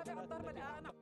نتابع الضرب الآن.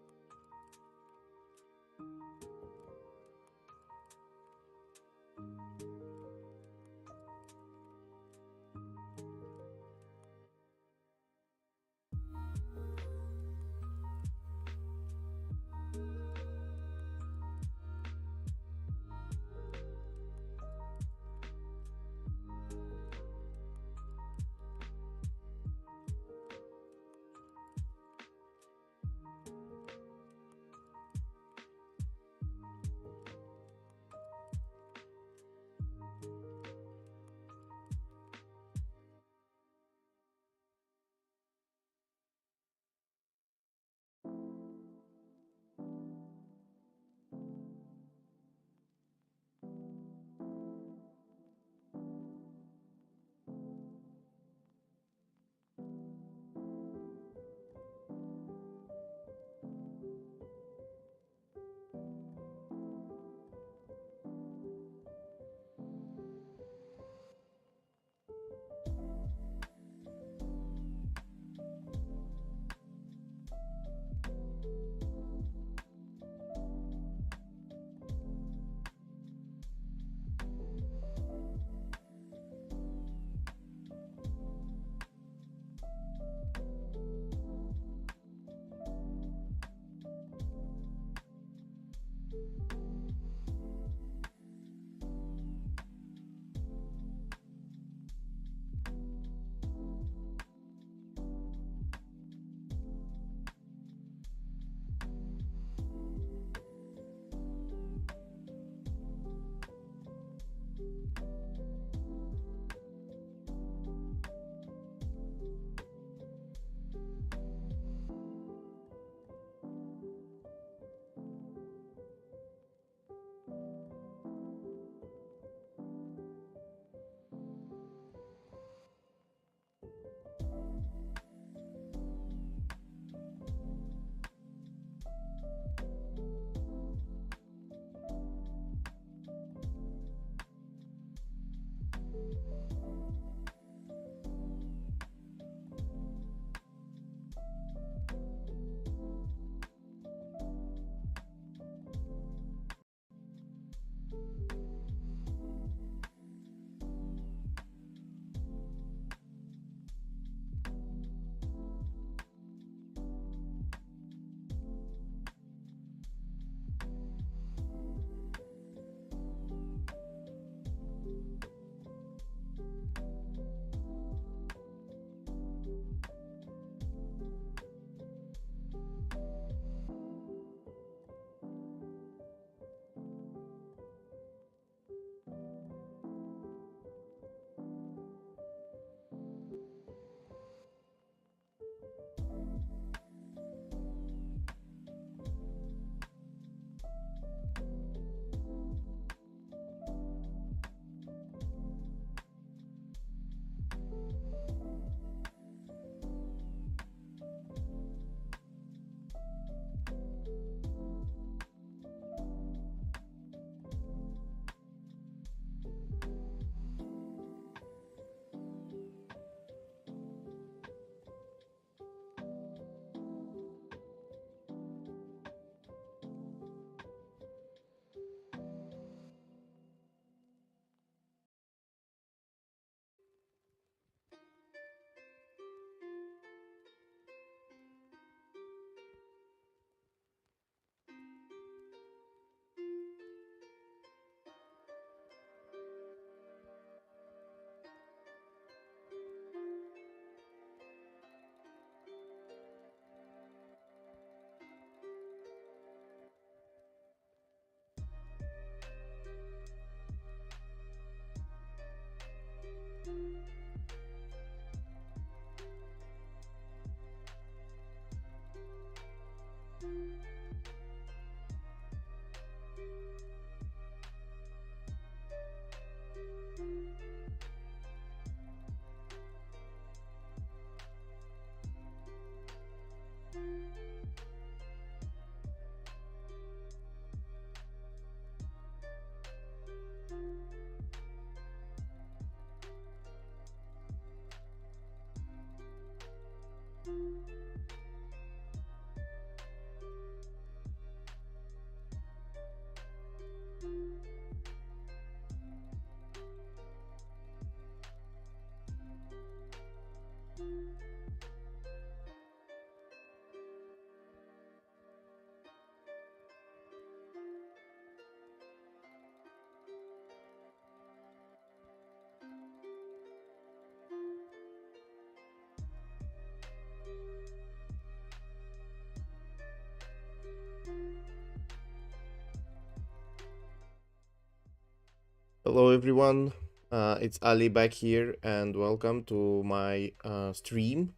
Hello everyone, it's Ali back here and welcome to my stream.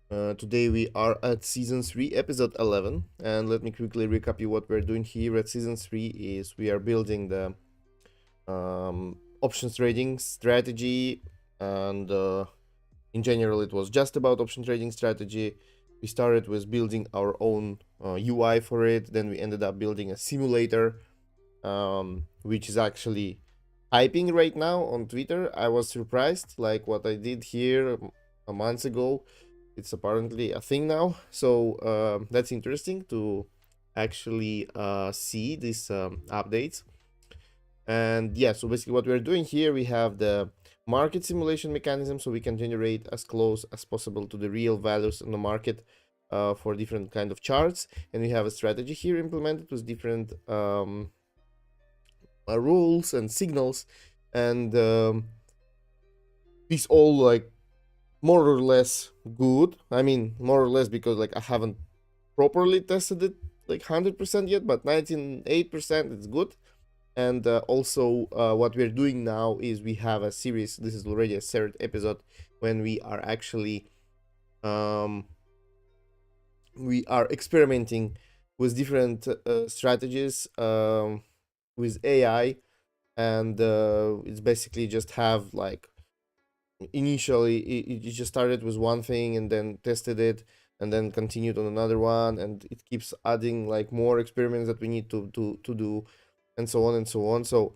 Today we are at Season 3, Episode 11, and let me quickly recap you what we're doing here at Season 3 is we are building the options trading strategy, and in general it was just about option trading strategy. We started with building our own UI for it, then we ended up building a simulator, which is actually hyping right now on Twitter. I was surprised, like what I did here a month ago. It's apparently a thing now, so that's interesting to actually see these updates. And yeah, so basically what we're doing here, we have the market simulation mechanism, so we can generate as close as possible to the real values in the market for different kind of charts. And we have a strategy here implemented with different rules and signals, and it's all like more or less good. I mean, more or less because like I haven't properly tested it like 100% yet, but 98% it's good. And also what we're doing now is we have a series. This is already a third episode when um we are experimenting with different strategies with AI, and it's basically just have like initially it just started with one thing and then tested it and then continued on another one, and it keeps adding like more experiments that we need to do, and so on and so on. So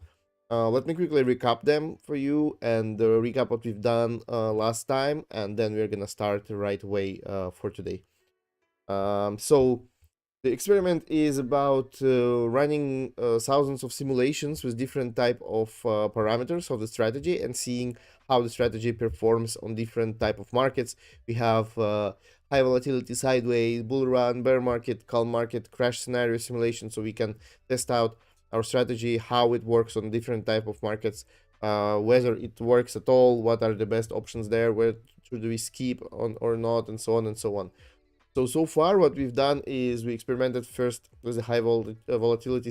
let me quickly recap them for you and recap what we've done last time, and then we're gonna start right away for today. So the experiment is about running thousands of simulations with different type of parameters of the strategy and seeing how the strategy performs on different type of markets. We have high volatility, sideways, bull run, bear market, calm market, crash scenario simulation, so we can test out our strategy, how it works on different type of markets, whether it works at all, what are the best options there, where should we skip on or not, and so on and so on. So far, what we've done is we experimented first with the high volatility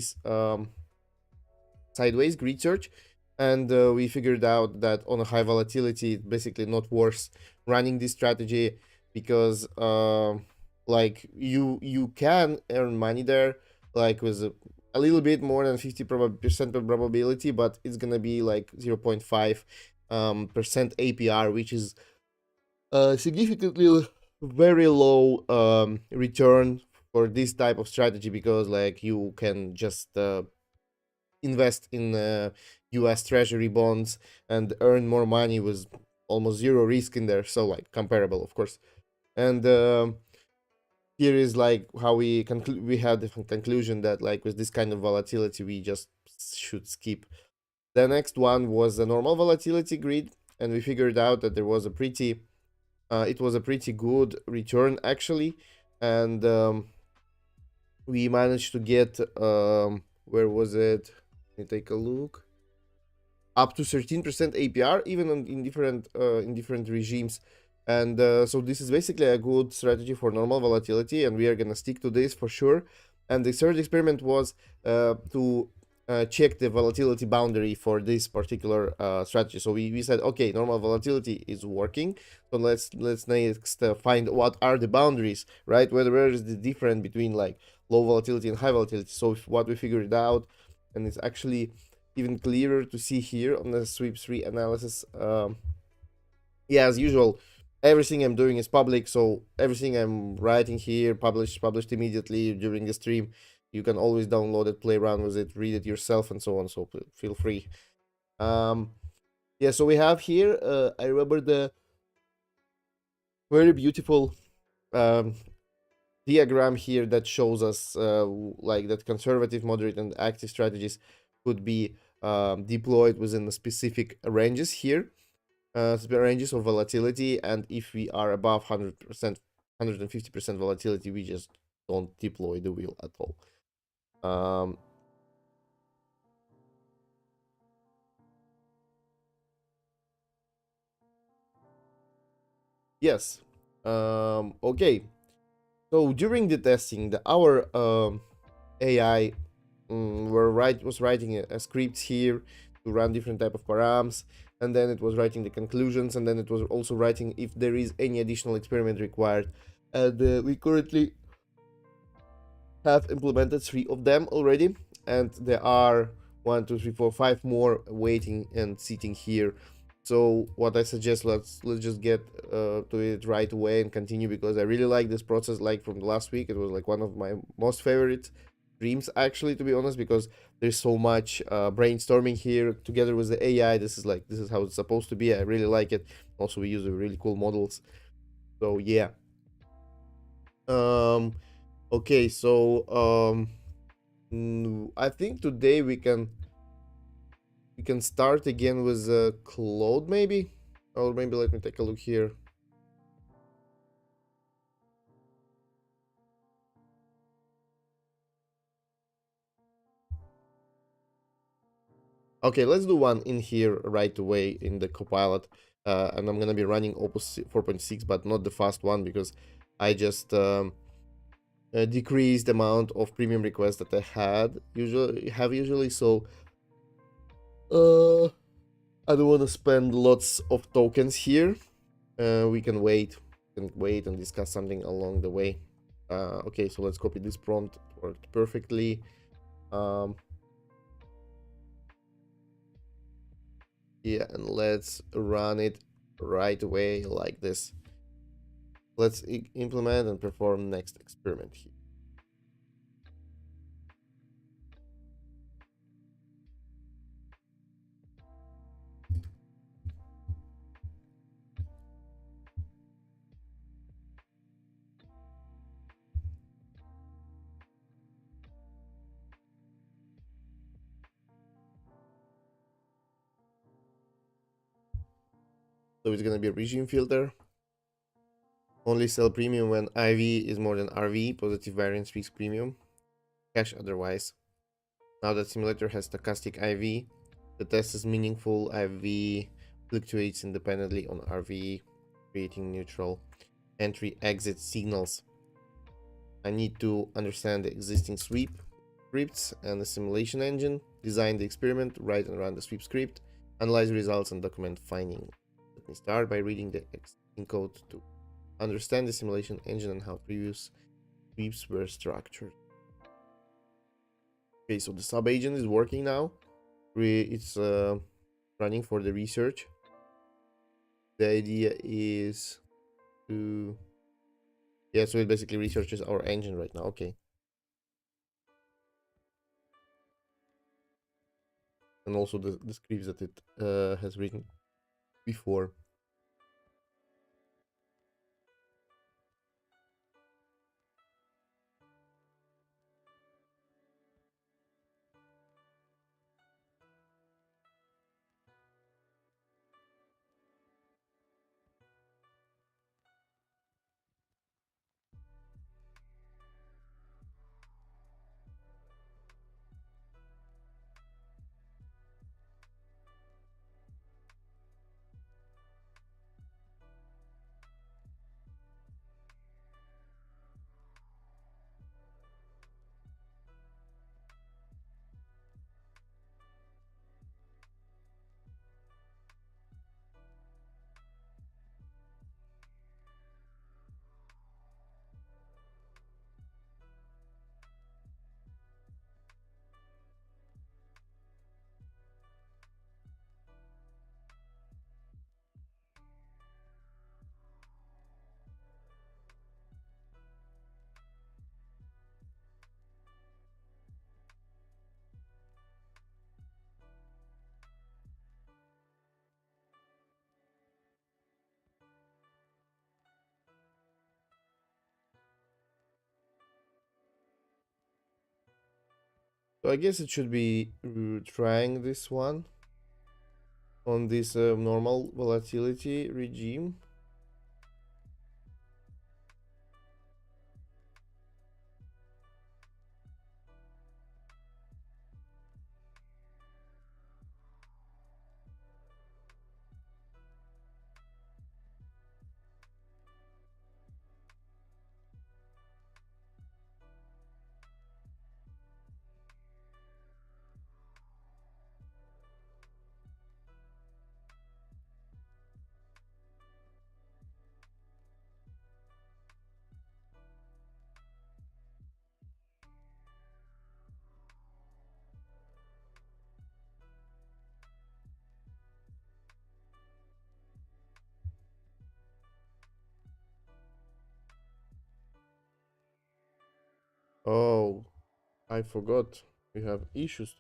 sideways grid search, and we figured out that on a high volatility, it's basically not worth running this strategy because like you can earn money there, like with a little bit more than 50% probability, but it's gonna be like 0.5 percent APR, which is significantly very low return for this type of strategy, because like you can just invest in US treasury bonds and earn more money with almost zero risk in there, so like comparable of course. And here is like how we had the conclusion that like with this kind of volatility we just should skip. The next one was the normal volatility grid, and we figured out that there was a pretty it was a pretty good return actually, and we managed to get where was it? Let me take a look. Up to 13% APR, even in different regimes, and so this is basically a good strategy for normal volatility, and we are gonna stick to this for sure. And the third experiment was to check the volatility boundary for this particular strategy. So we said, okay, normal volatility is working, so let's next find what are the boundaries, right? Where is the difference between like low volatility and high volatility. So what we figured out, and it's actually even clearer to see here on the sweep 3 analysis. Yeah, as usual, everything I'm doing is public, so everything I'm writing here published immediately during the stream. You can always download it, play around with it, read it yourself, and so on, so feel free. Yeah, so we have here I remember the very beautiful diagram here that shows us like that conservative, moderate, and active strategies could be deployed within the specific ranges here, ranges of volatility, and if we are above 100%, 150% volatility, we just don't deploy the wheel at all. Yes. Okay. So during the testing, our AI was writing a script here to run different type of params, and then it was writing the conclusions, and then it was also writing if there is any additional experiment required. And we currently have implemented 3 of them already, and there are 1, 2, 3, 4, 5 more waiting and sitting here. So what I suggest, let's just get to it right away and continue, because I really like this process. Like from the last week, it was like one of my most favorite dreams, actually, to be honest, because there's so much brainstorming here together with the AI. This is how it's supposed to be. I really like it. Also, we use really cool models. So yeah. um okay, so I think today we can start again with Claude, maybe, or maybe let me take a look here. Okay, let's do one in here right away in the Copilot, and I'm gonna be running Opus 4.6, but not the fast one, because I just decreased the amount of premium requests that I usually. So I don't want to spend lots of tokens here. We can wait and discuss something along the way. Okay, so let's copy this prompt. It worked perfectly. um yeah, and let's run it right away like this. Let's implement and perform next experiment here. So it's gonna be a regime filter. Only sell premium when IV is more than RV, positive variance risk premium. Cash otherwise. Now that simulator has stochastic IV, the test is meaningful. IV fluctuates independently on RV, creating neutral entry-exit signals. I need to understand the existing sweep scripts and the simulation engine, design the experiment, write and run the sweep script, analyze results, and document findings. Let me start by reading the existing code to understand the simulation engine and how previous sweeps were structured. Okay, so the sub agent is working now. It's running for the research. The idea is to, yeah, so it basically researches our engine right now. Okay. And also the scripts that it has written before. So I guess it should be trying this one on this normal volatility regime. Oh, I forgot. We have issues.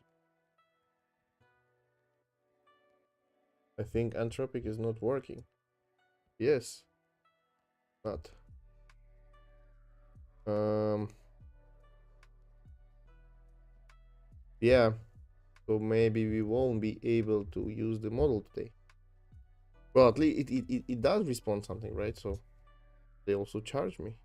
I think Anthropic is not working. Yes, not. Um, yeah. So maybe we won't be able to use the model today. Well, at least it does respond something, right? So they also charge me.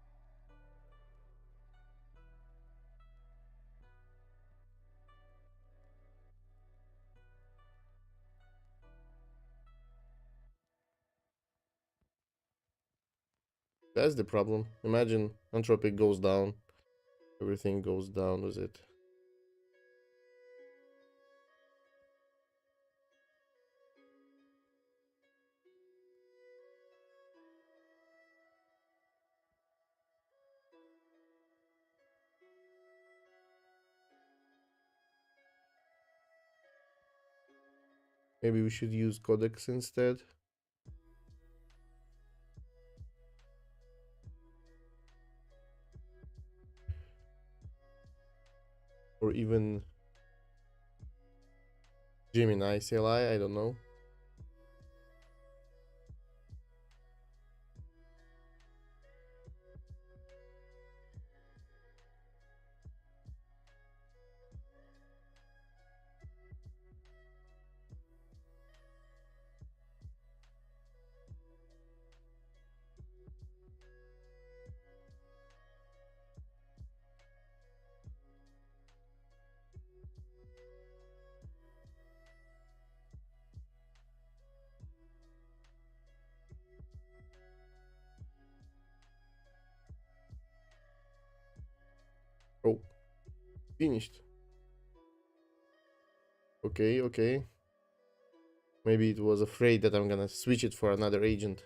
That's the problem. Imagine Anthropic goes down, everything goes down with it. Maybe we should use Codex instead. Or even Gemini CLI, I don't know. Oh, finished. Okay, okay. Maybe it was afraid that I'm gonna switch it for another agent.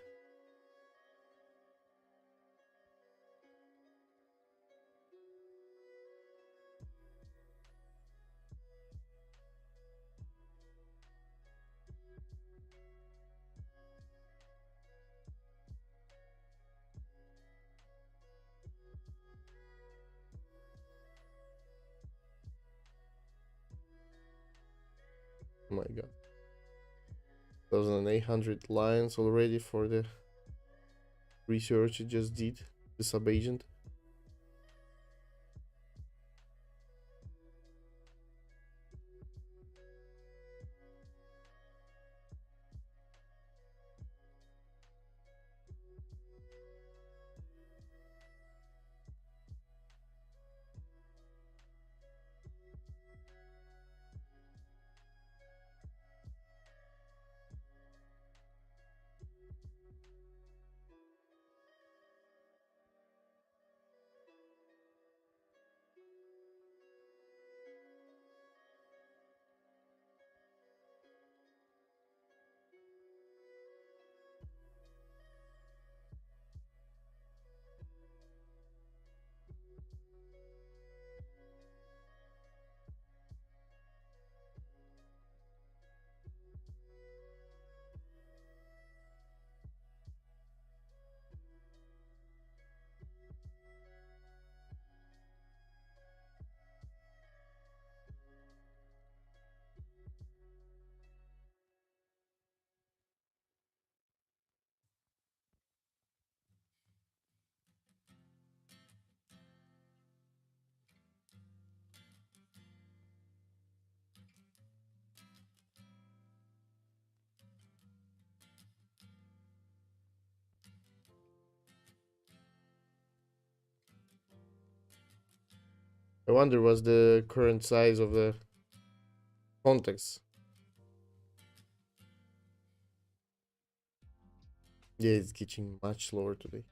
Oh my god. 1,800 lines already for the research it just did, the sub-agent. I wonder what's the current size of the context. Yeah, it's getting much slower today.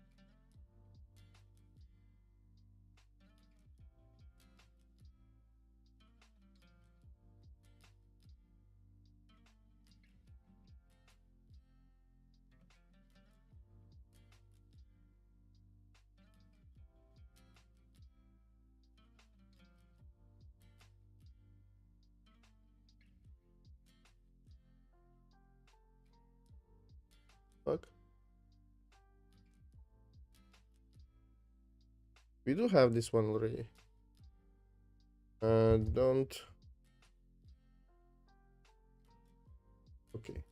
Fuck. We do have this one already. Don't. Okay.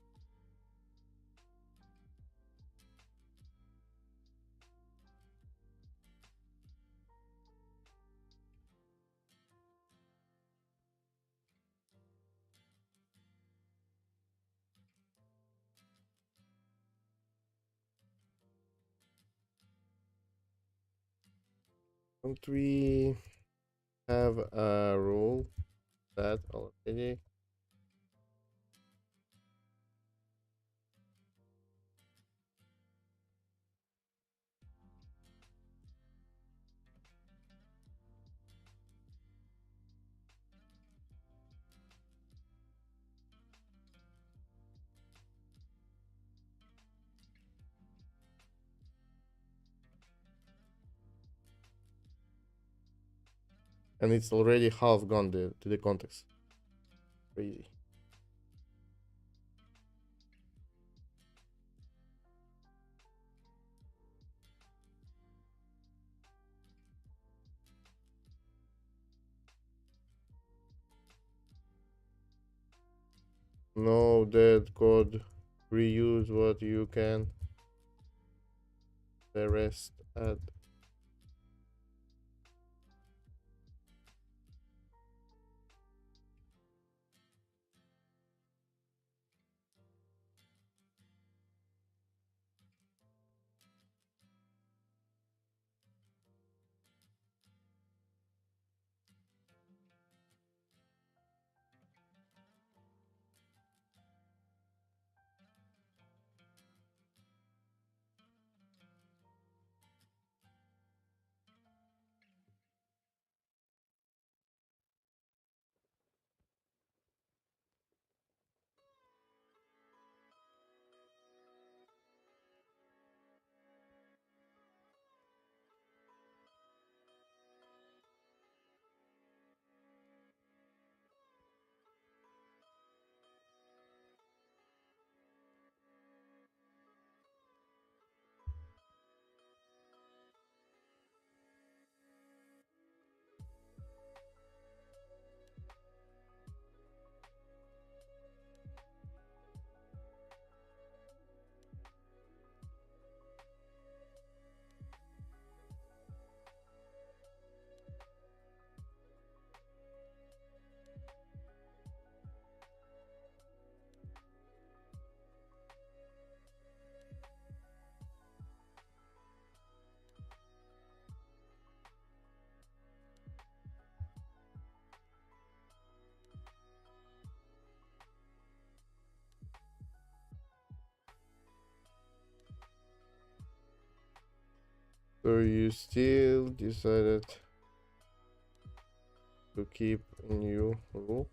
Don't we have a rule that already? And it's already half gone to the context. Crazy. No dead code. Reuse what you can. The rest add. So you still decided to keep a new rule?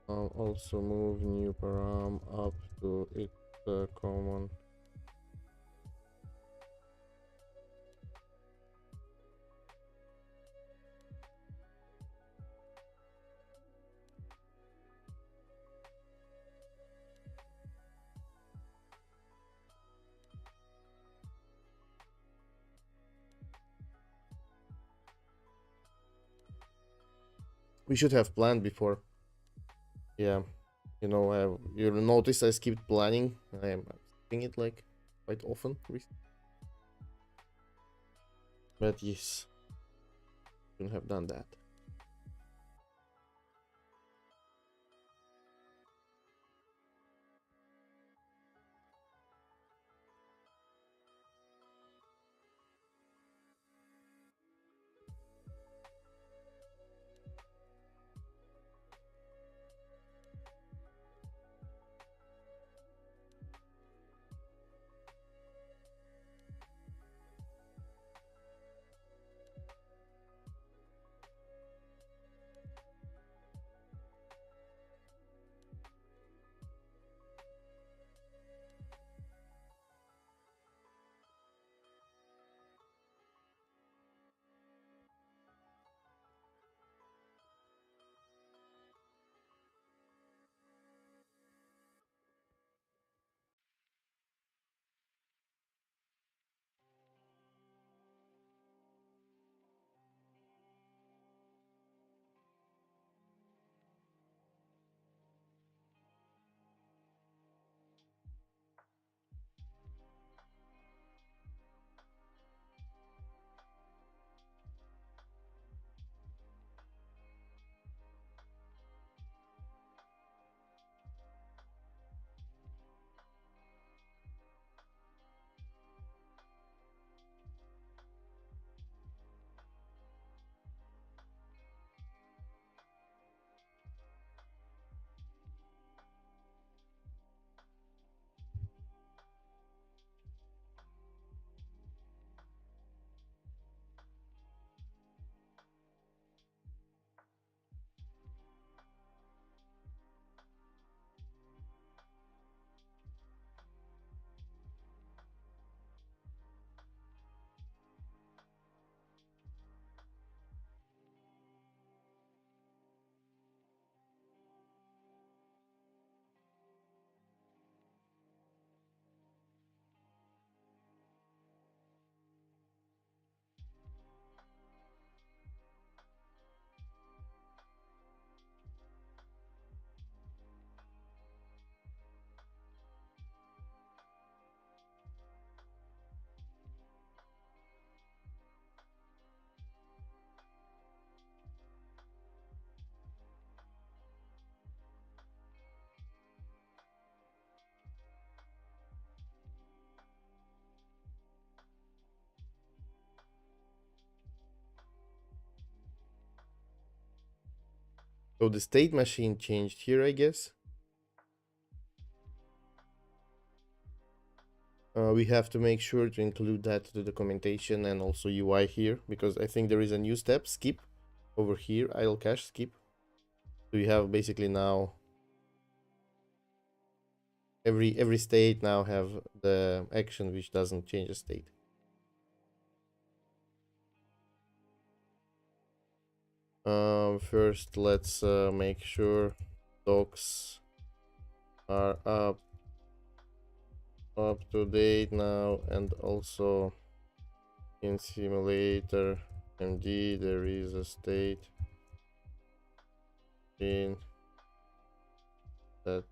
Also move new param up to its common. We should have planned before. Yeah, you know, you notice I skipped planning. I am skipping it like quite often, but yes, shouldn't have done that. So the state machine changed here, I guess. We have to make sure to include that to the documentation and also UI here, because I think there is a new step, skip, over here, idle cache, skip. So you have basically now every state now have the action which doesn't change the state. First, let's make sure docs are up to date now, and also in simulator MD there is a state in that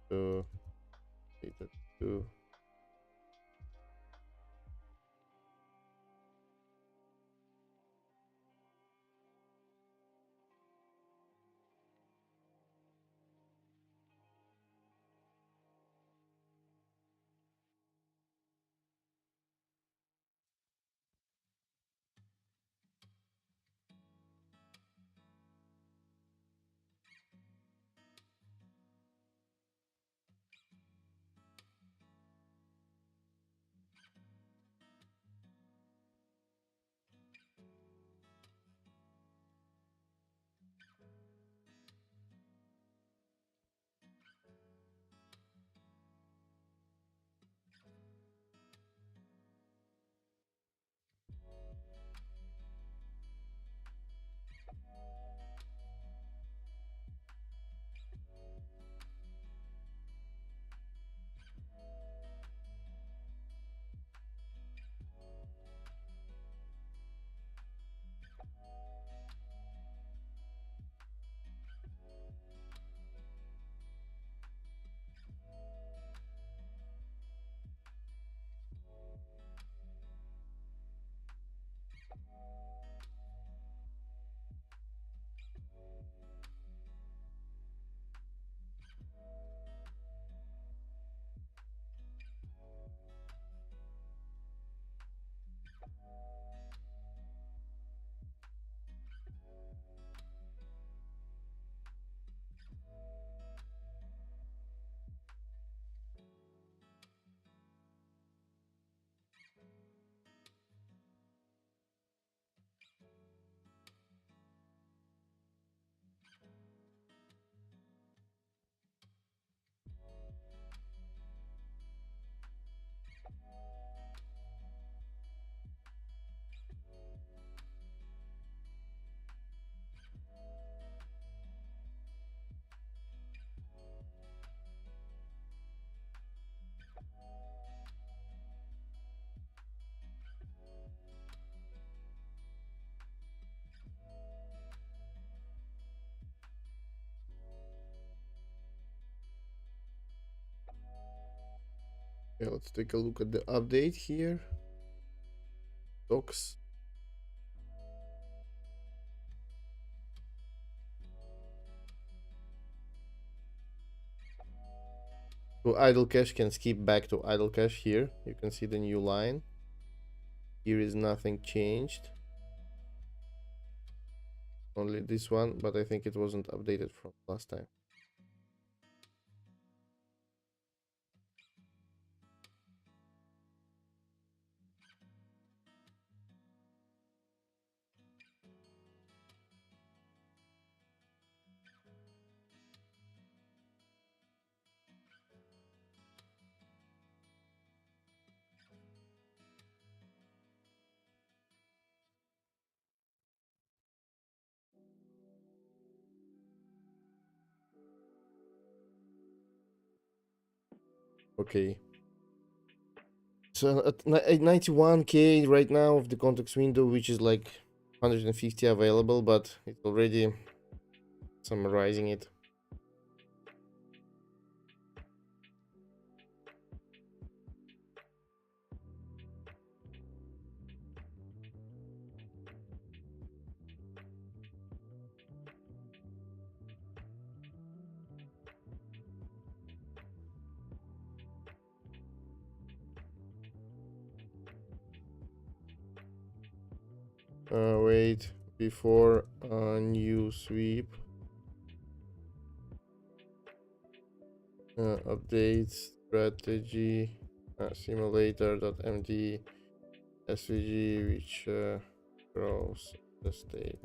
to data 2. Yeah, let's take a look at the update here. Docs. So idle cache can skip back to idle cache here. You can see the new line. Here is nothing changed. Only this one, but I think it wasn't updated from last time. Okay. So at 91k right now of the context window, which is like 150 available, but it's already summarizing it. Wait, before New sweep. Update strategy. Simulator.md SVG, which grows the state.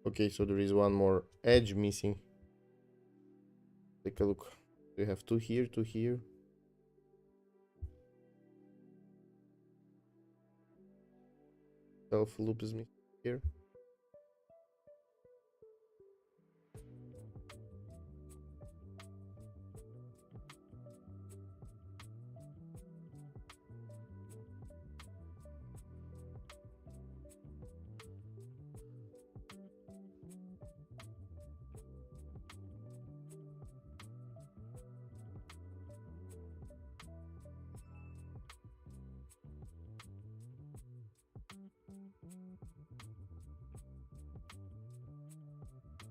Okay, so there is one more edge missing. Take a look. We have two here, two here. Self loop is missing here.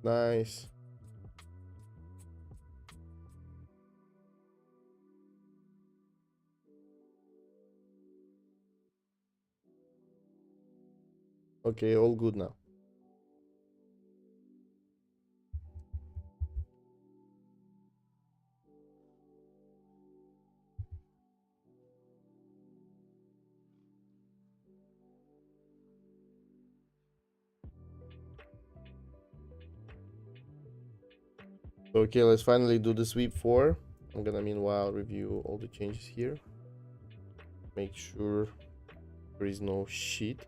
Nice. Okay, all good now. Okay, let's finally do the sweep 4. I'm gonna meanwhile review all the changes here. Make sure there is no shit.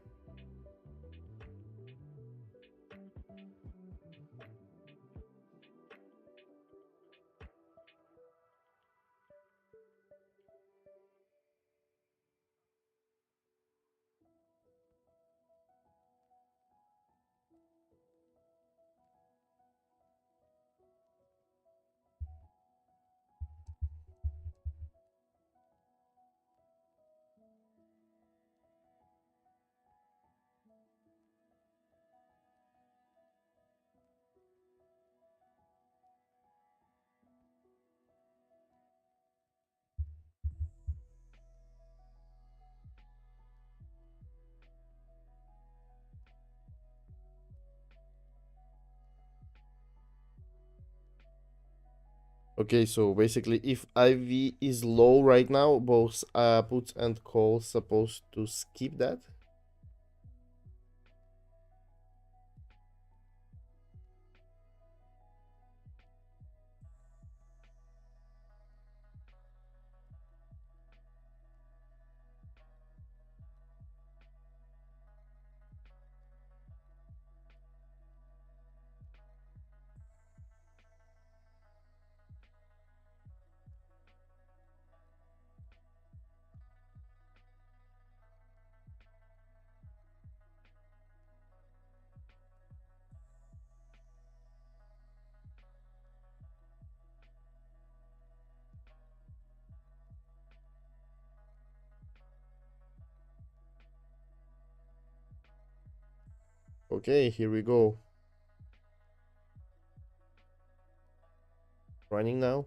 Okay, so basically if IV is low right now, both puts and calls supposed to skip that. Okay, here we go. Running now.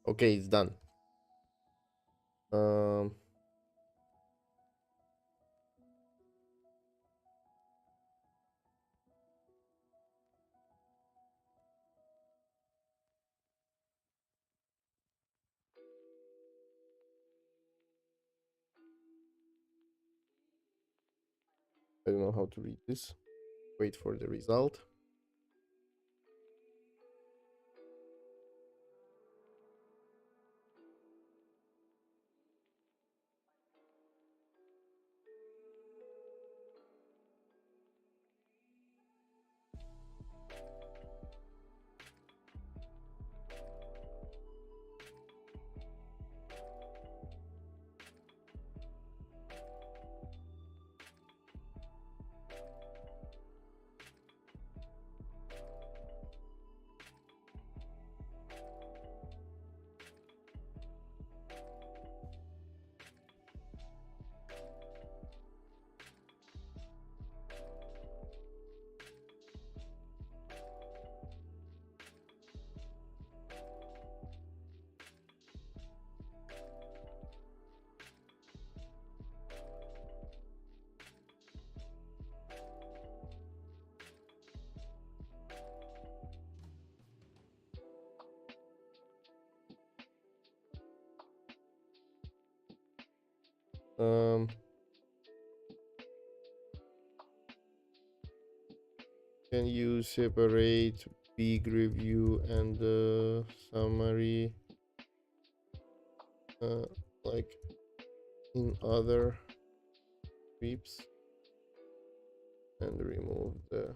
Okay, it's done. Um, I don't know how to read this. Wait for the result. Um, can you separate big review and summary uh, like in other scripts and remove the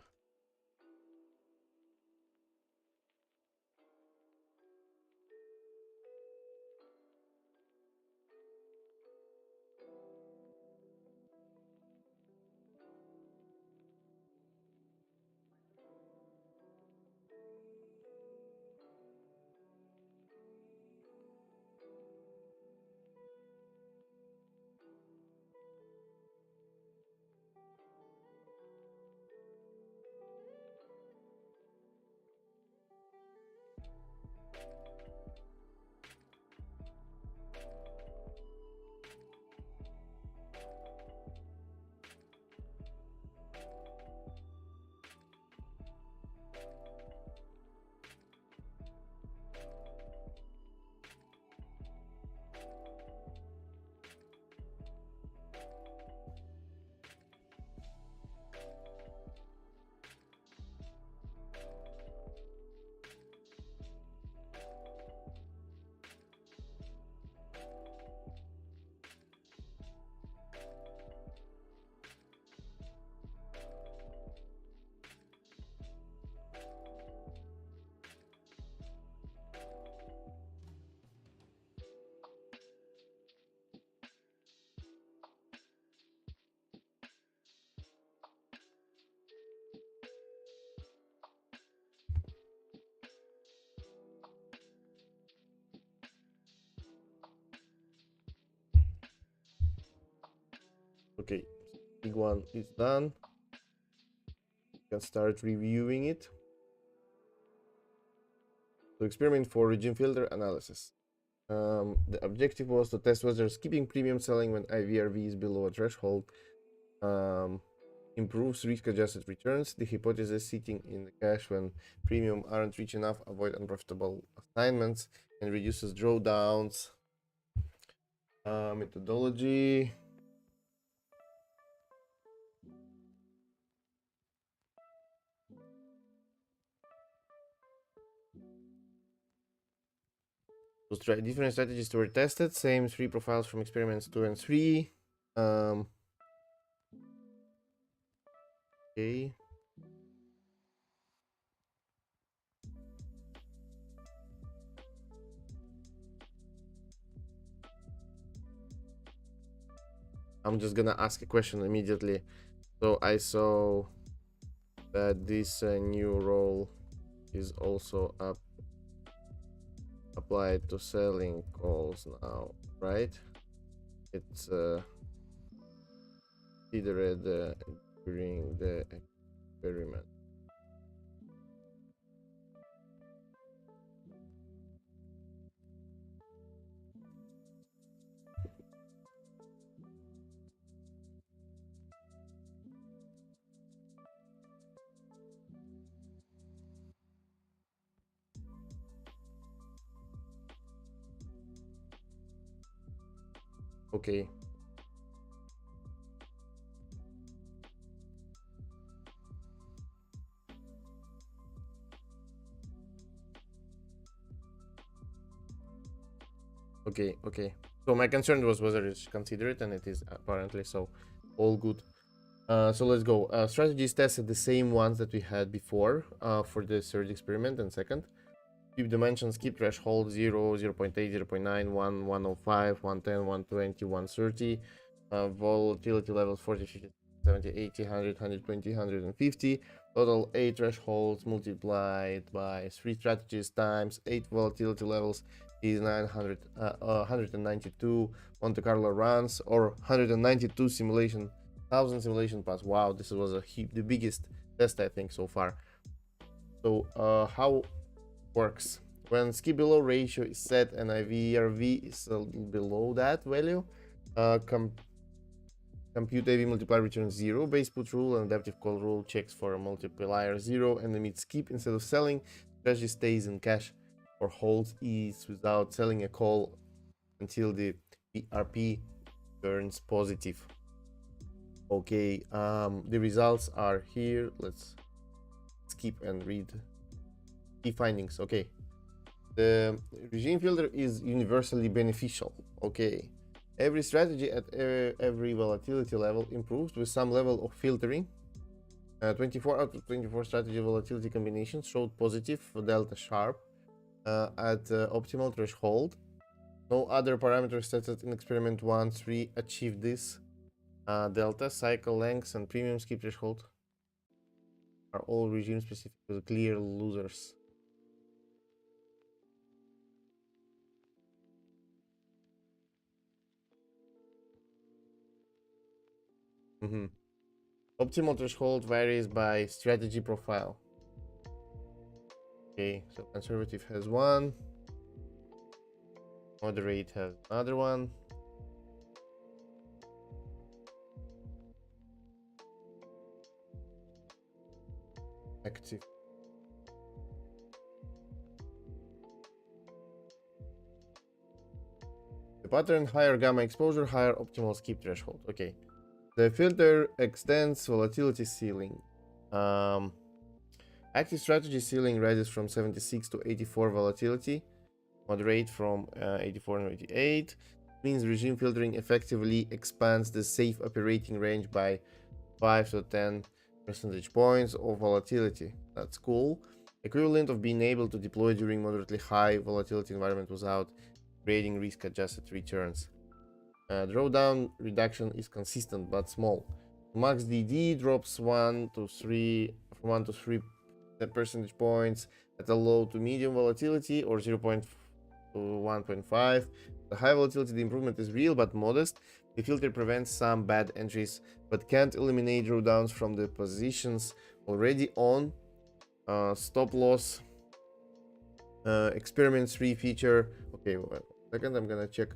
okay. Big one is done. You can start reviewing it. So experiment for regime filter analysis. The objective was to test whether skipping premium selling when IVRV is below a threshold improves risk-adjusted returns. The hypothesis sitting in the cash when premium aren't rich enough avoid unprofitable assignments and reduces drawdowns. Methodology. So different strategies were tested. Same three profiles from experiments 2 and 3. Okay. I'm just gonna ask a question immediately. So I saw that this new role is also applied to selling calls now, right? It's considered during the experiment. Okay. Okay, okay. So my concern was whether it's considered, and it is apparently so. All good. So let's go. Strategies tested the same ones that we had before for the third experiment and second. Keep dimensions, keep threshold 0, 0 0.8, 0 0.9, 1, 105, 110, 120, 130. Volatility levels 40, 50, 70, 80, 100, 120, 150. Total 8 thresholds multiplied by 3 strategies times 8 volatility levels is 192 Monte Carlo runs, or 192 simulation, 1000 simulation pass. Wow, this was the biggest test I think so far. So how works? When ski below ratio is set and IVRV is below that value, compute AV multiplier returns 0, base put rule and adaptive call rule checks for a multiplier 0 and emits skip instead of selling. Strategy stays in cash or holds ETH without selling a call until the PRP turns positive. Okay, the results are here. Let's skip and read key findings. Okay, the regime filter is universally beneficial. Okay, every strategy at every volatility level improves with some level of filtering. 24 out of 24 strategy volatility combinations showed positive for delta sharp at optimal threshold. No other parameters tested in experiment 1-3 achieved this. Delta, cycle lengths, and premium skip threshold are all regime specific with clear losers. Optimal threshold varies by strategy profile. Okay, so conservative has one, moderate has another one, active. The pattern: higher gamma exposure, higher optimal skip threshold. Okay, the filter extends volatility ceiling. Active strategy ceiling rises from 76 to 84 volatility, moderate from 84 and 88. Means regime filtering effectively expands the safe operating range by 5 to 10 percentage points of volatility. That's cool. Equivalent of being able to deploy during moderately high volatility environment without creating risk-adjusted returns. Drawdown reduction is consistent but small. Max DD drops 1 to 3 from 1 to 3 percentage points at a low to medium volatility, or 0. To 1.5. The high volatility, the improvement is real but modest. The filter prevents some bad entries but can't eliminate drawdowns from the positions already on. Stop loss. Experiment 3 feature. Okay, one second, I'm gonna check.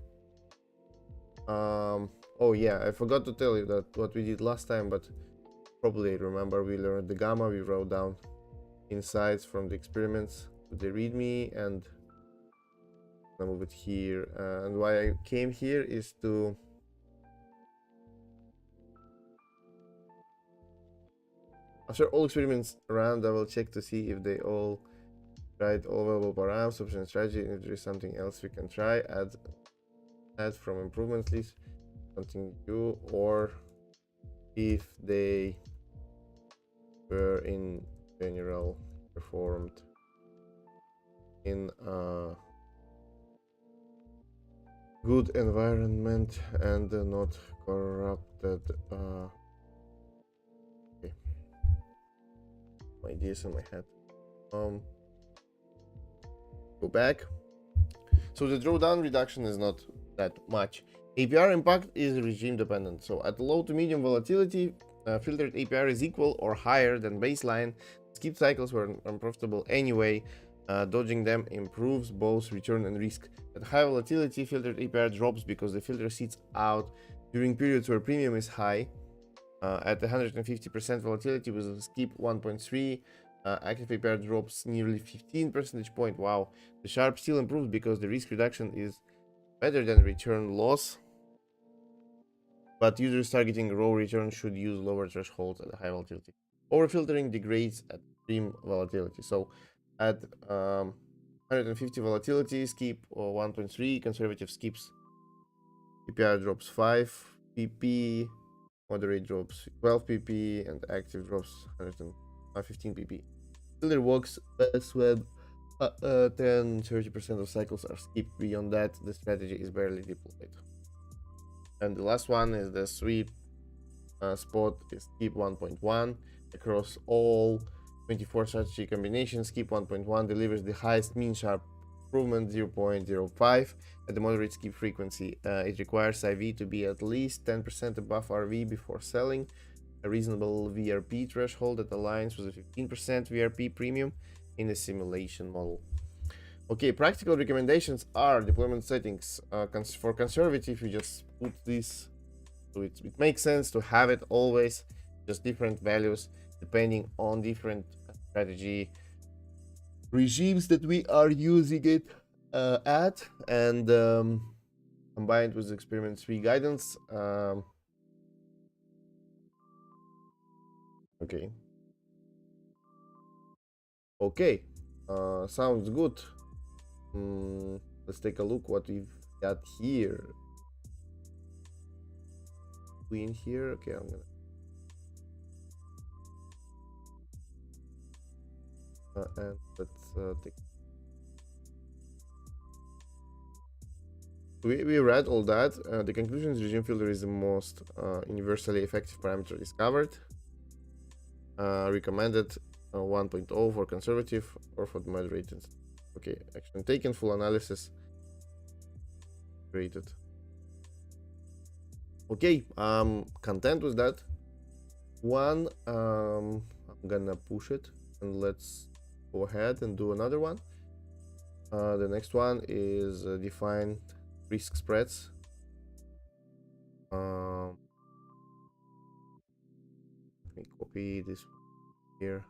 Oh yeah, I forgot to tell you that what we did last time, but probably remember we learned the gamma. We wrote down insights from the experiments to the readme, and I move it here. And why I came here is to after all experiments around, I will check to see if they all tried all available params, option strategy, and if there is something else we can try. Add from improvements list, something new, or if they were in general performed in a good environment and not corrupted. Okay. My ideas in my head. Go back. So the drawdown reduction is not that much. APR impact is regime dependent. So at low to medium volatility, filtered APR is equal or higher than baseline. Skip cycles were unprofitable anyway. Dodging them improves both return and risk. At high volatility, filtered APR drops because the filter sits out during periods where premium is high. At 150% volatility with a skip 1.3, active APR drops nearly 15 percentage point. Wow, the sharp still improves because the risk reduction is better than return loss. but users targeting raw return should use lower thresholds at high volatility. Overfiltering degrades at extreme volatility. So at 150 volatility, skip 1.3, conservative skips PPR drops 5 pp, moderate drops 12 pp, and active drops 115 pp. Filter works best when 10-30% of cycles are skipped. Beyond that, the strategy is barely deployed. And the last one is the sweep spot is skip 1.1 across all 24 strategy combinations. Skip 1.1 delivers the highest mean sharp improvement 0.05 at the moderate skip frequency. It requires IV to be at least 10% above RV before selling. A reasonable VRP threshold that aligns with a 15% VRP premium in a simulation model. Okay, practical recommendations are deployment settings. For conservative, you just put this, so it makes sense to have it always, just different values depending on different strategy regimes that we are using it at, and combined with experiment 3 guidance. Okay. Okay. Sounds good. Let's take a look what we've got here. Queen here. Okay, I'm gonna and let's take. We read all that. The conclusions regime filter is the most universally effective parameter discovered. Recommended 1.0 for conservative or for the moderated. Okay, action taken, full analysis created. Okay, I'm content with that one. I'm gonna push it and let's go ahead and do another one. The next one is define risk spreads. Let me copy this here.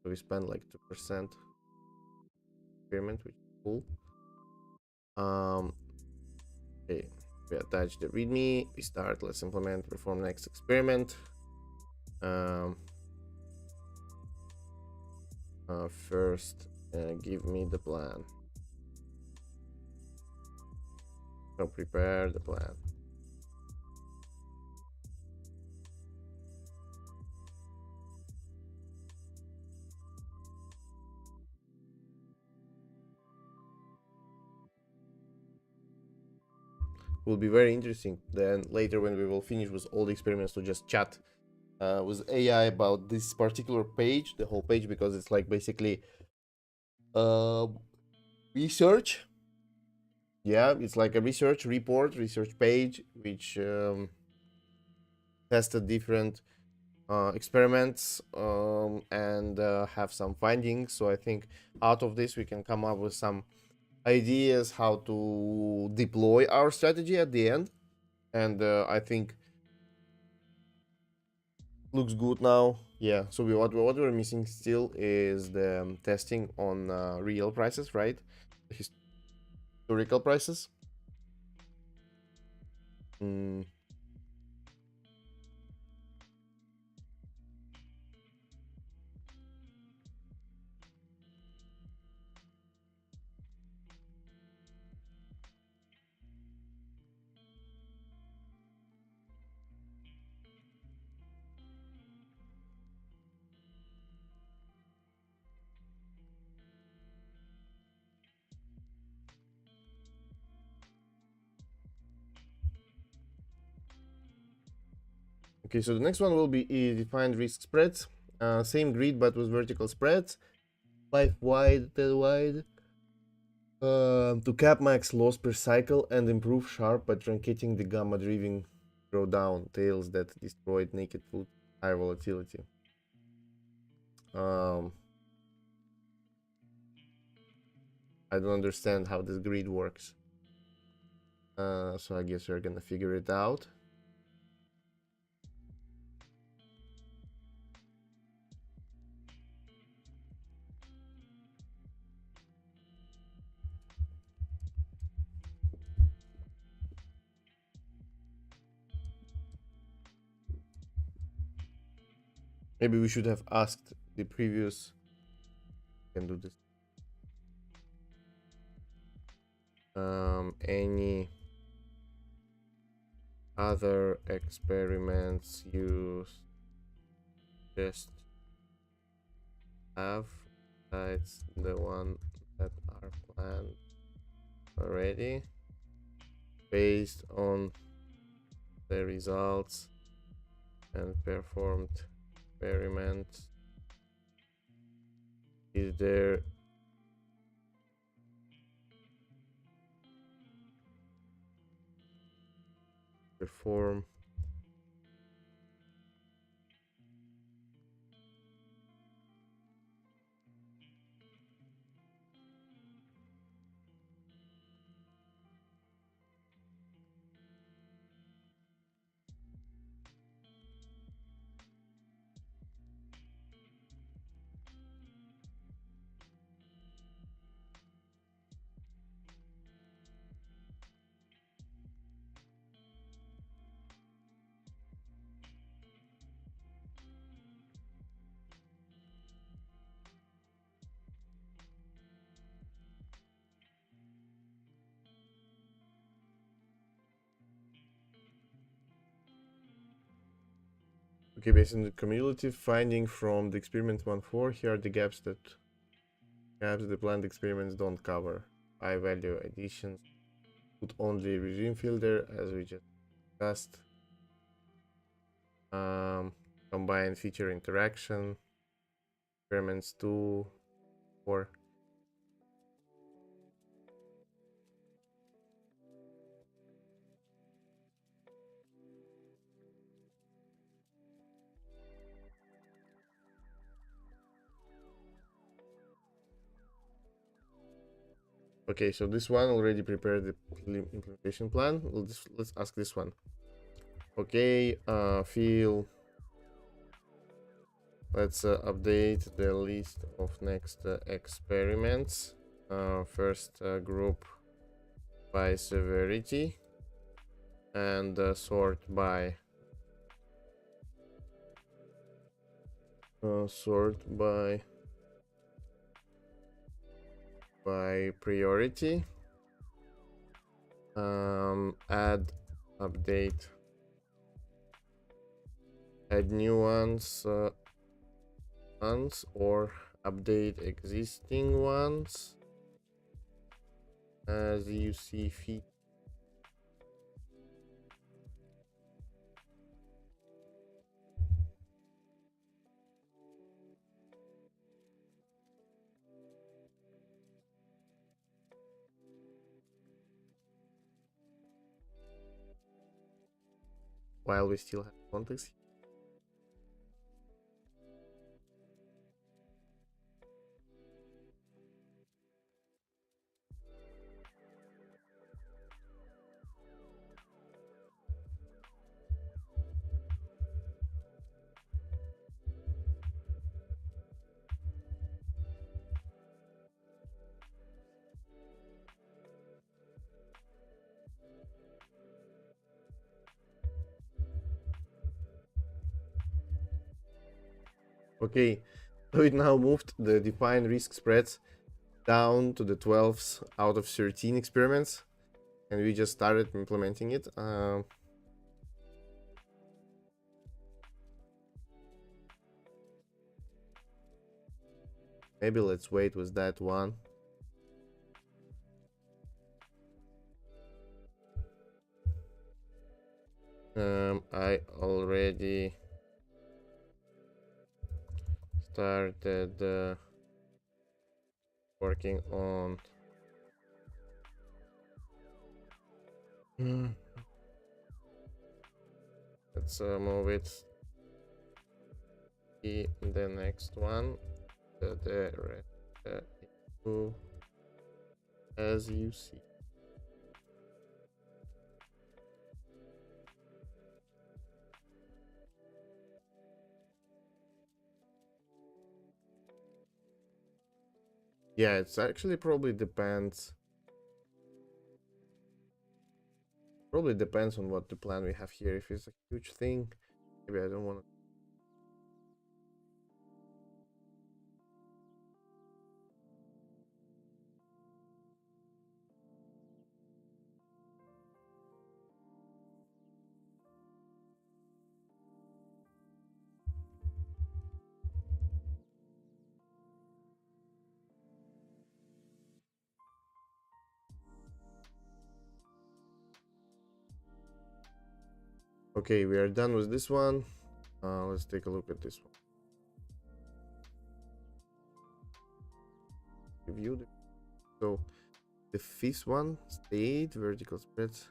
So we spend like 2% experiment, which is cool. Okay, we attach the readme, we start, let's implement, perform next experiment. First, give me the plan. So prepare the plan. Will be very interesting then later when we will finish with all the experiments to just chat with AI about this particular page, the whole page, because it's like basically research. Yeah, it's like a research report, research page, which tested different experiments and have some findings. So I think out of this we can come up with some ideas how to deploy our strategy at the end, and I think looks good now. Yeah, so what we're missing still is the testing on real prices, right? Historical prices. mm, okay, so the next one will be defined risk spreads. Same grid but with vertical spreads, 5 wide, 10 wide, to cap max loss per cycle and improve sharp by truncating the gamma driven drawdown tails that destroyed naked foot high volatility. I don't understand how this grid works, so I guess we're gonna figure it out. Maybe we should have asked the previous. Can do this. Any other experiments you just have besides the one that are planned already based on the results and performed experiments? Is there perform okay, based on the cumulative finding from the experiment 1.4, here are the gaps the planned experiments don't cover. High value additions, put only regime filter as we just discussed. Combine feature interaction, experiments 2, 4. Okay, so this one already prepared the implementation plan. Let's ask this one. Okay, let's update the list of next experiments. First group by severity and sort by priority. Add update, add new ones or update existing ones as you see fit. While we still have context. Okay, so it now moved the defined risk spreads down to the 12th out of 13 experiments, and we just started implementing it. Maybe let's wait with that one. I already started working on let's move it the next one, the rest as you see. Yeah, it's actually probably depends on what the plan we have here. If it's a huge thing, maybe I don't want to. Okay, we are done with this one. Let's take a look at this one. Review the so the fifth one, state vertical spreads.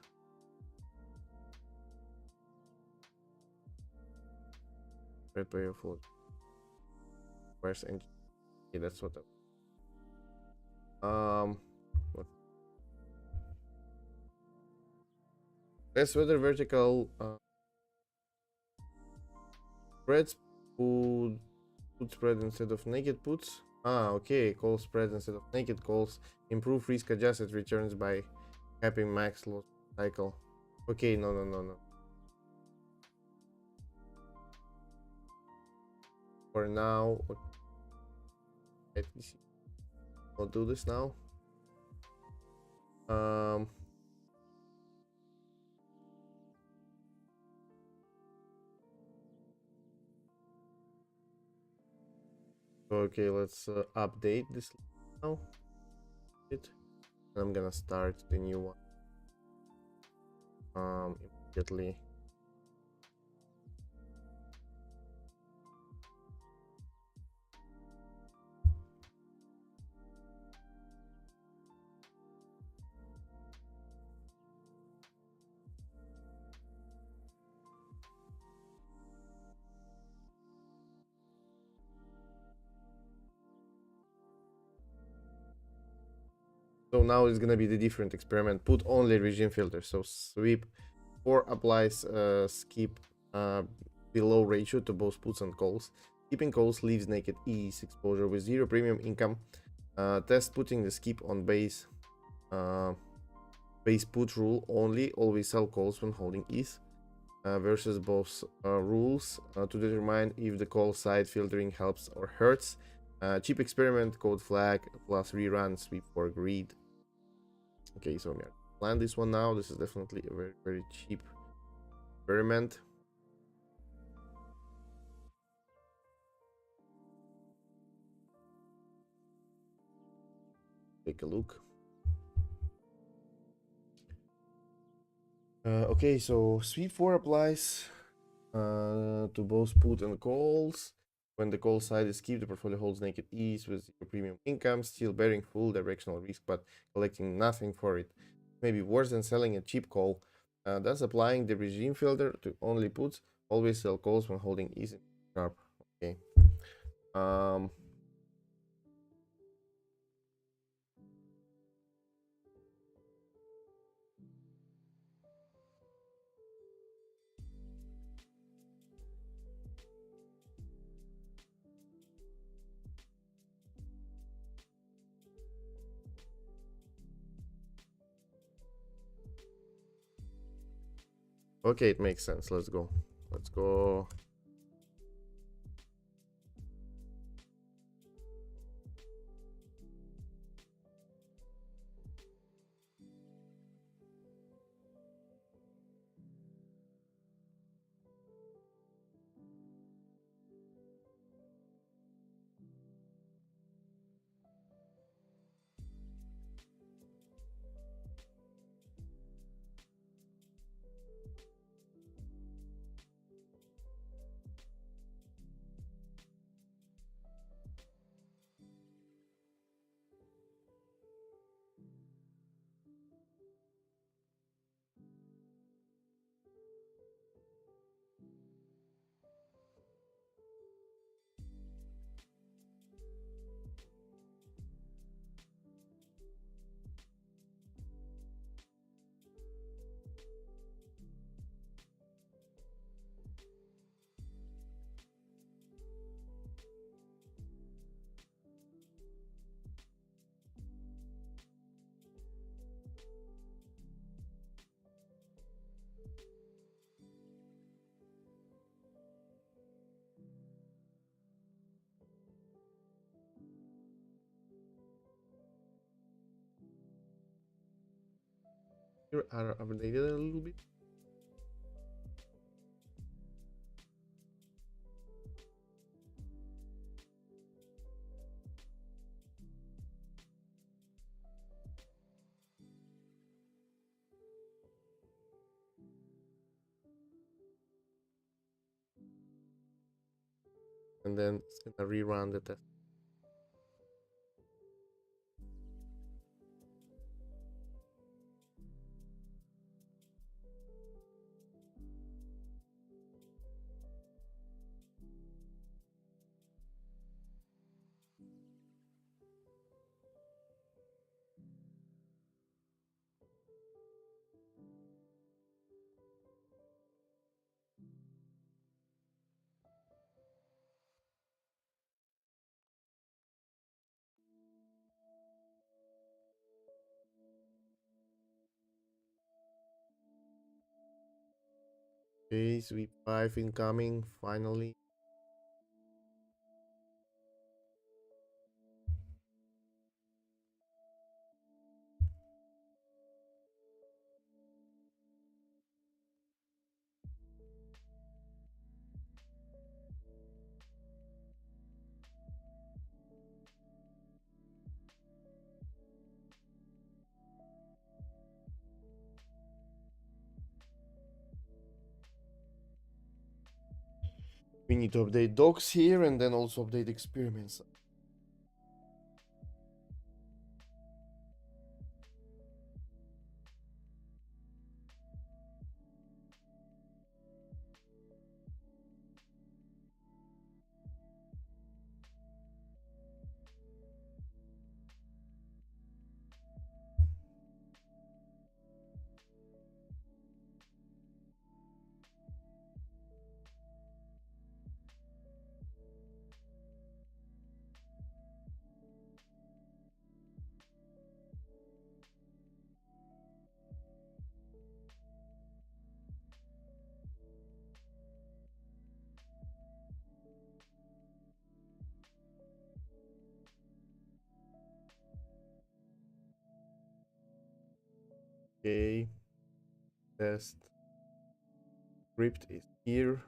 Spread by your full. Where's engine? Okay, that's what. What? That's whether vertical spreads put spread instead of naked puts. Ah, okay. Call spread instead of naked calls. Improve risk adjusted returns by capping max loss cycle. Okay, no. For now, okay, I'll do this now. Okay, let's update this now. I'm gonna start the new one immediately. So now it's gonna be the different experiment. Put only regime filter. So sweep 4 applies skip below ratio to both puts and calls. Keeping calls leaves naked ease exposure with 0 premium income. Test putting the skip on base put rule only. Always sell calls when holding ease. Versus both rules to determine if the call side filtering helps or hurts. Cheap experiment, code flag plus rerun sweep for greed. Okay, so I'm gonna plan this one now. This is definitely a very cheap experiment. Take a look. Okay, so sweep 4 applies to both put and calls. When the call side is skipped, the portfolio holds naked ease with zero premium income, still bearing full directional risk but collecting nothing for it. Maybe worse than selling a cheap call. Thus applying the regime filter to only puts. Always sell calls when holding ease in sharp. Okay. Okay, it makes sense. Let's go. Let's go. Here are updated a little bit. and then it's gonna rerun the test. Okay, sweep 5 incoming, finally. We need to update docs here and then also update experiments. Okay, test script is here.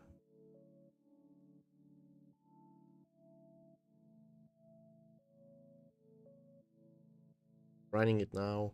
Running it now.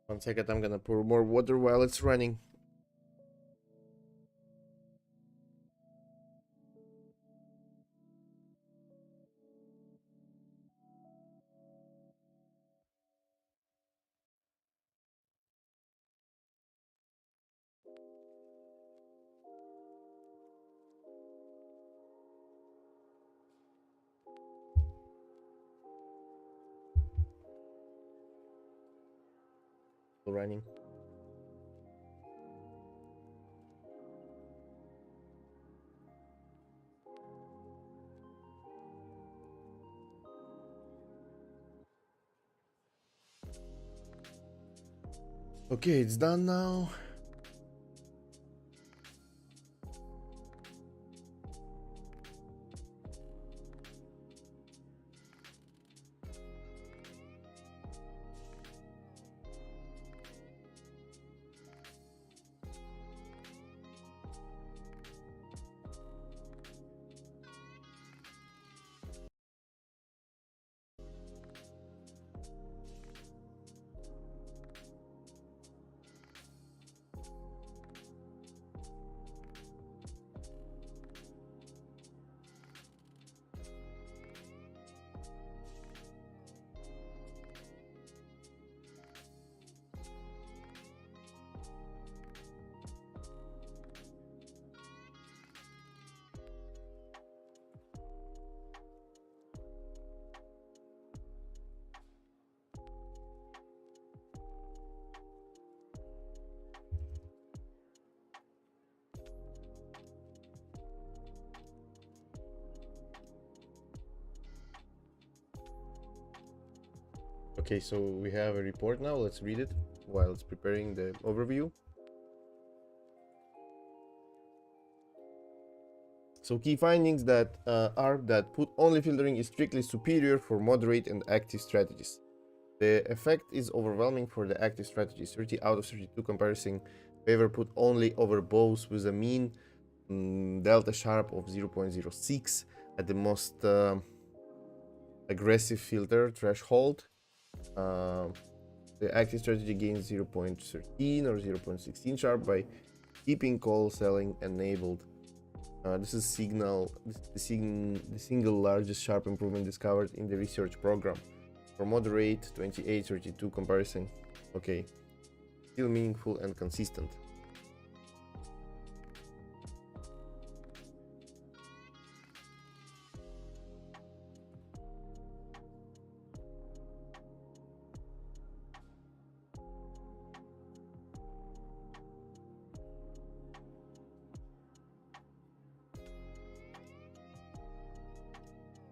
One second, I'm gonna pour more water while it's running. Still running. Okay, it's done now. Okay, so we have a report now. Let's read it while it's preparing the overview. So key findings that are that put-only filtering is strictly superior for moderate and active strategies. The effect is overwhelming for the active strategies. 30 out of 32 comparison favor put-only over both with a mean delta Sharp of 0.06 at the most aggressive filter threshold. Uh, the active strategy gains 0.13 or 0.16 Sharp by keeping call selling enabled. This is the single largest Sharp improvement discovered in the research program. For moderate 28-32 comparison, okay, still meaningful and consistent.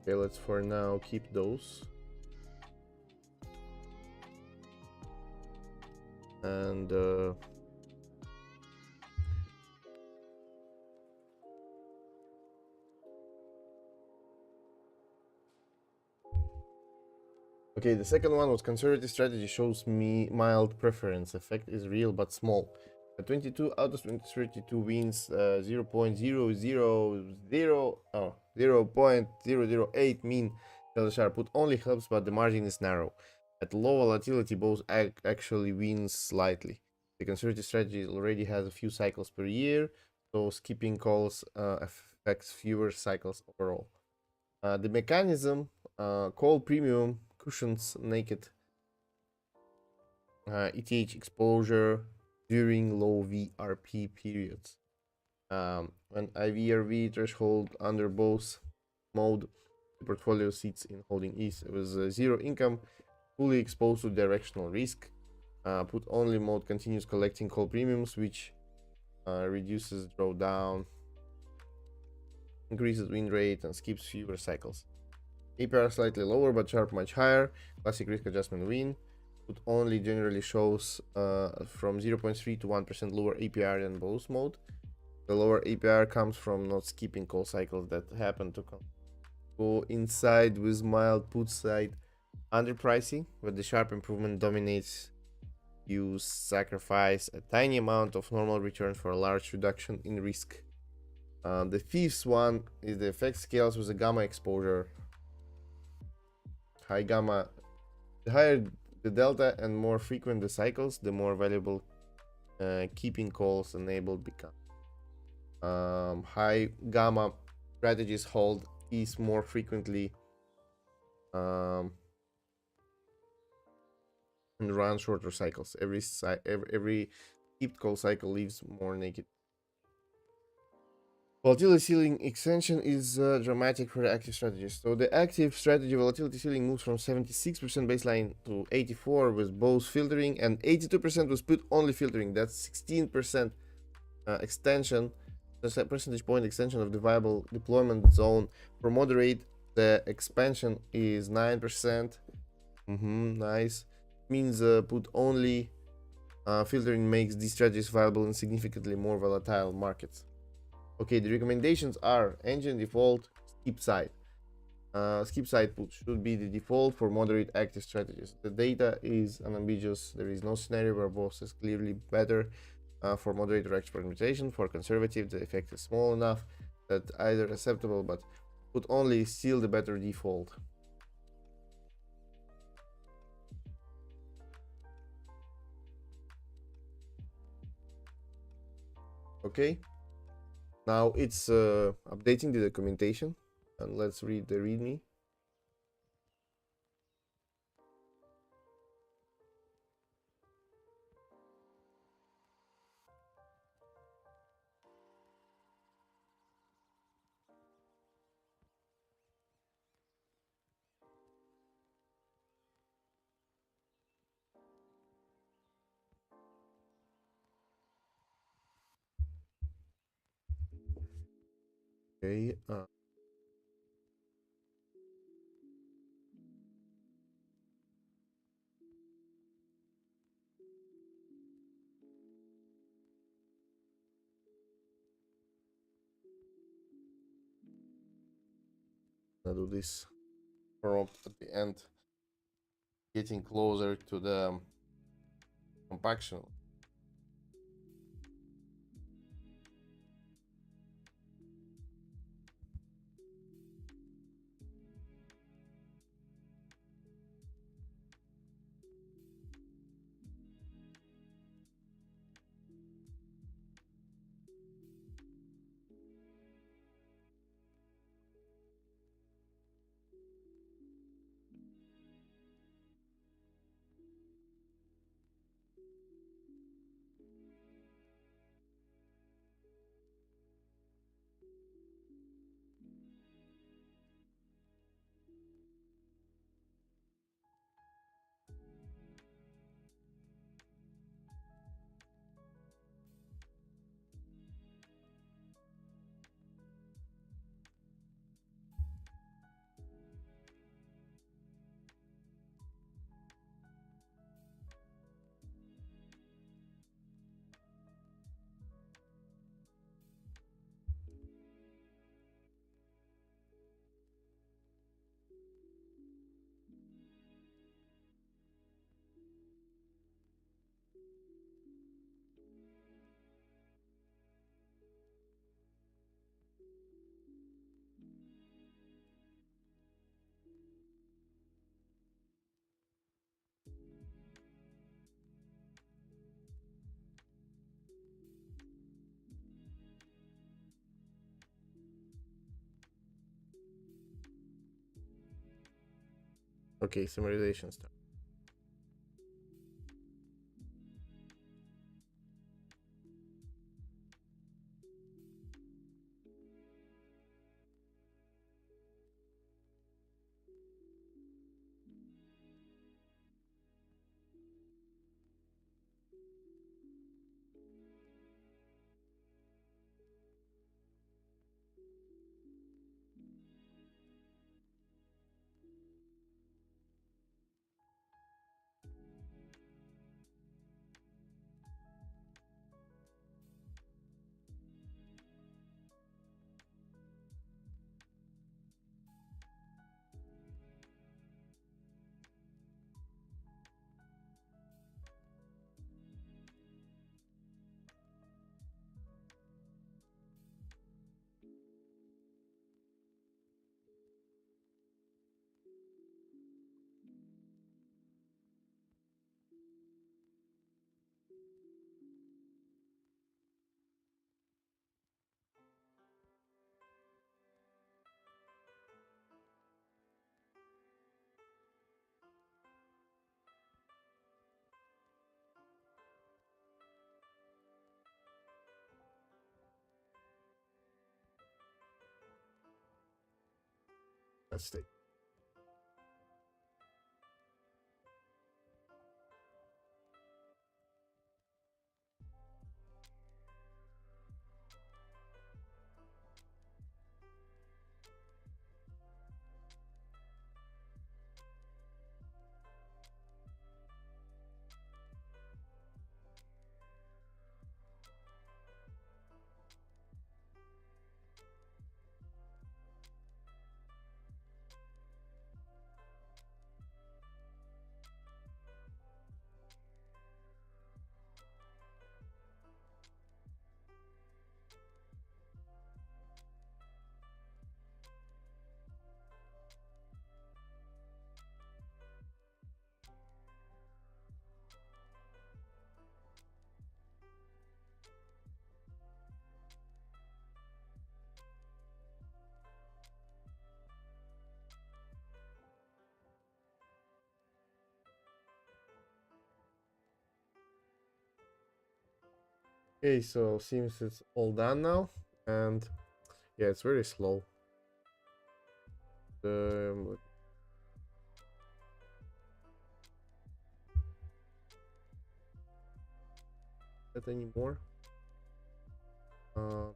Okay, let's for now keep those. And okay, the second one was conservative strategy shows me mild preference. Effect is real but small. 22 out of 32 wins 0.008 mean delta Sharp put only helps, but the margin is narrow. At low volatility, both actually wins slightly. The conservative strategy already has a few cycles per year, so skipping calls affects fewer cycles overall. The mechanism call premium cushions naked ETH exposure during low VRP periods. When IVRV threshold under both mode, the portfolio sits in holding ETH. It was zero income, fully exposed to directional risk. Put only mode continues collecting call premiums, which reduces drawdown, increases win rate, and skips fewer cycles. APR slightly lower, but Sharp much higher. Classic risk adjustment win. Put only generally shows from 0.3 to 1% lower APR than both mode. The lower APR comes from not skipping call cycles that happen to go inside with mild put side underpricing, but the Sharp improvement dominates. You sacrifice a tiny amount of normal return for a large reduction in risk. The fifth one is the effect scales with a gamma exposure. High gamma, the higher the delta and more frequent the cycles, the more valuable keeping calls enabled become. High gamma strategies hold these more frequently and run shorter cycles. Every keep call cycle leaves more naked. Volatility ceiling extension is dramatic for the active strategies. So the active strategy volatility ceiling moves from 76% baseline to 84 with both filtering, and 82% with put only filtering. That's 16% extension, the percentage point extension of the viable deployment zone. For moderate, the expansion is 9%. Nice. Means put only filtering makes these strategies viable in significantly more volatile markets. Okay, the recommendations are engine default, skip side. Skip side put should be the default for moderate active strategies. The data is unambiguous. There is no scenario where both is clearly better. For moderate or experimentation, for conservative, the effect is small enough that either acceptable, but put only still the better default. Okay, now it's updating the documentation, and let's read the README. Okay, I'll do this prompt at the end, getting closer to the compaction. Okay, summarization start. Let's take. Okay, so seems it's all done now, and yeah, it's very slow. Um, not anymore. Uh,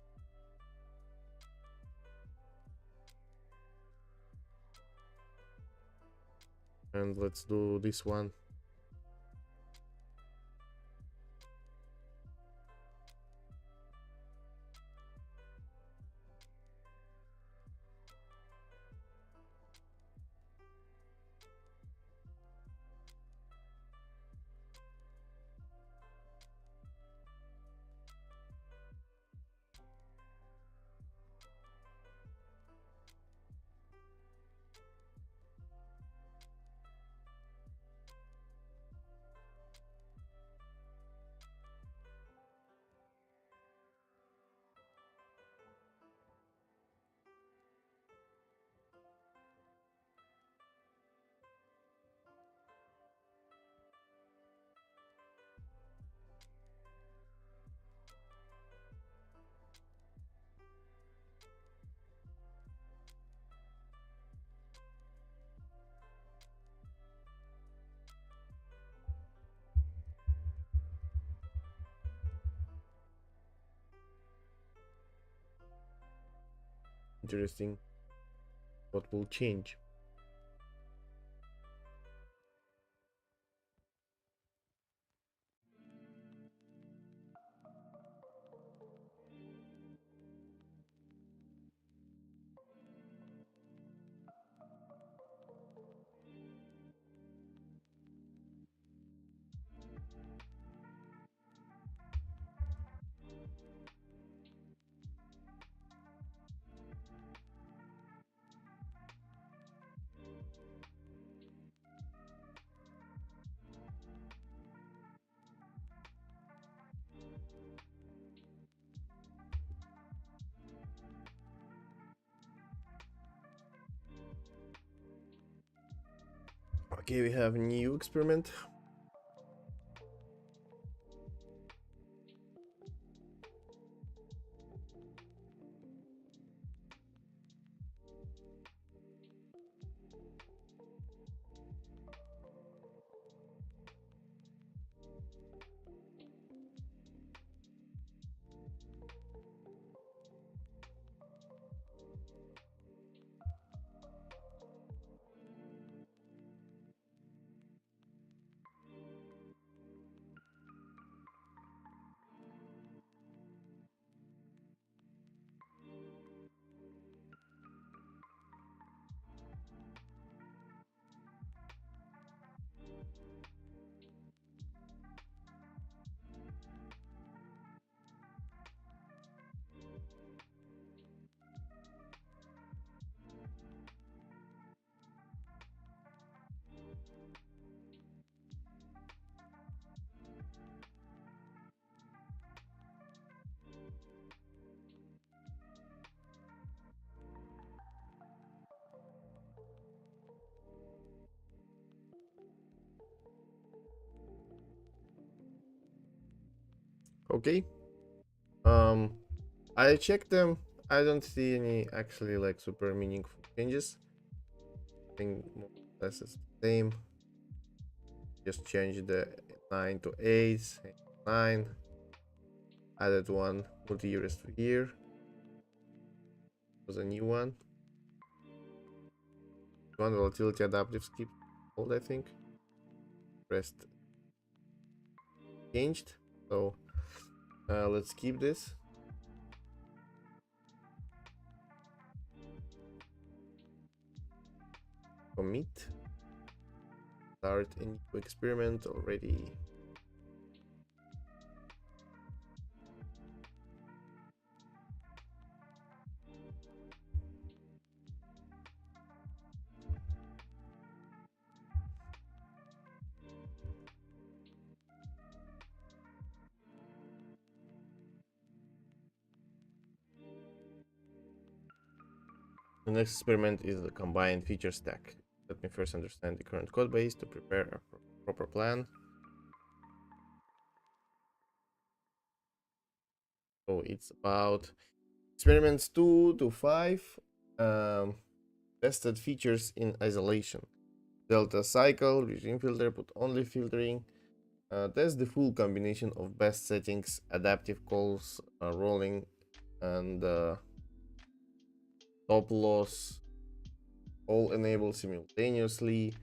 and let's do this one. Interesting what will change. Okay, we have a new experiment. Okay. I checked them. I don't see any actually like super meaningful changes. I think more or less it's the same. Just change the 9 to 8, 9. Added one multi-year S3E11. Was a new one. One volatility adaptive skip hold, I think. Rest changed. So let's keep this. Commit. Start a new experiment already. The next experiment is the combined feature stack. Let me first understand the current code base to prepare a proper plan. So it's about experiments 2 to 5. Tested features in isolation. Delta cycle, regime filter, put only filtering. Test the full combination of best settings, adaptive calls, rolling, and top loss, all enabled simultaneously.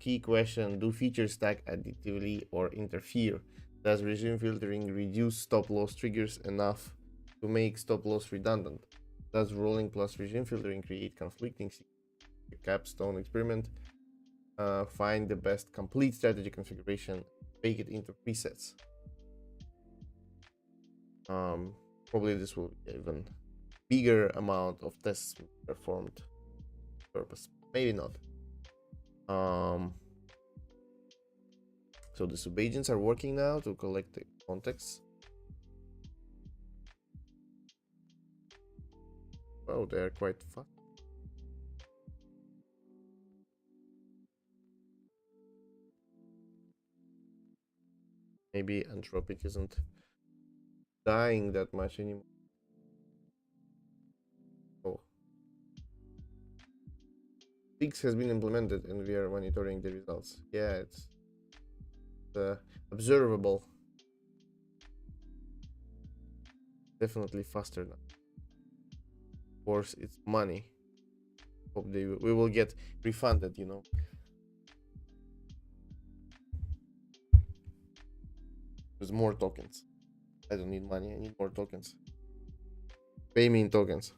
Key question: do features stack additively or interfere? Does regime filtering reduce stop loss triggers enough to make stop loss redundant? Does rolling plus regime filtering create conflicting capstone experiment? Find the best complete strategy configuration, bake it into presets. Probably this will be even bigger amount of tests performed purpose. Maybe not. So the subagents are working now to collect the context. Oh, they are quite fast. Maybe Anthropic isn't dying that much anymore. Oh. Fix has been implemented and we are monitoring the results. Yeah, it's observable. Definitely faster now. course, it's money. Hope we will get refunded, you know. There's more tokens. I don't need money, I need more tokens. Pay me in tokens.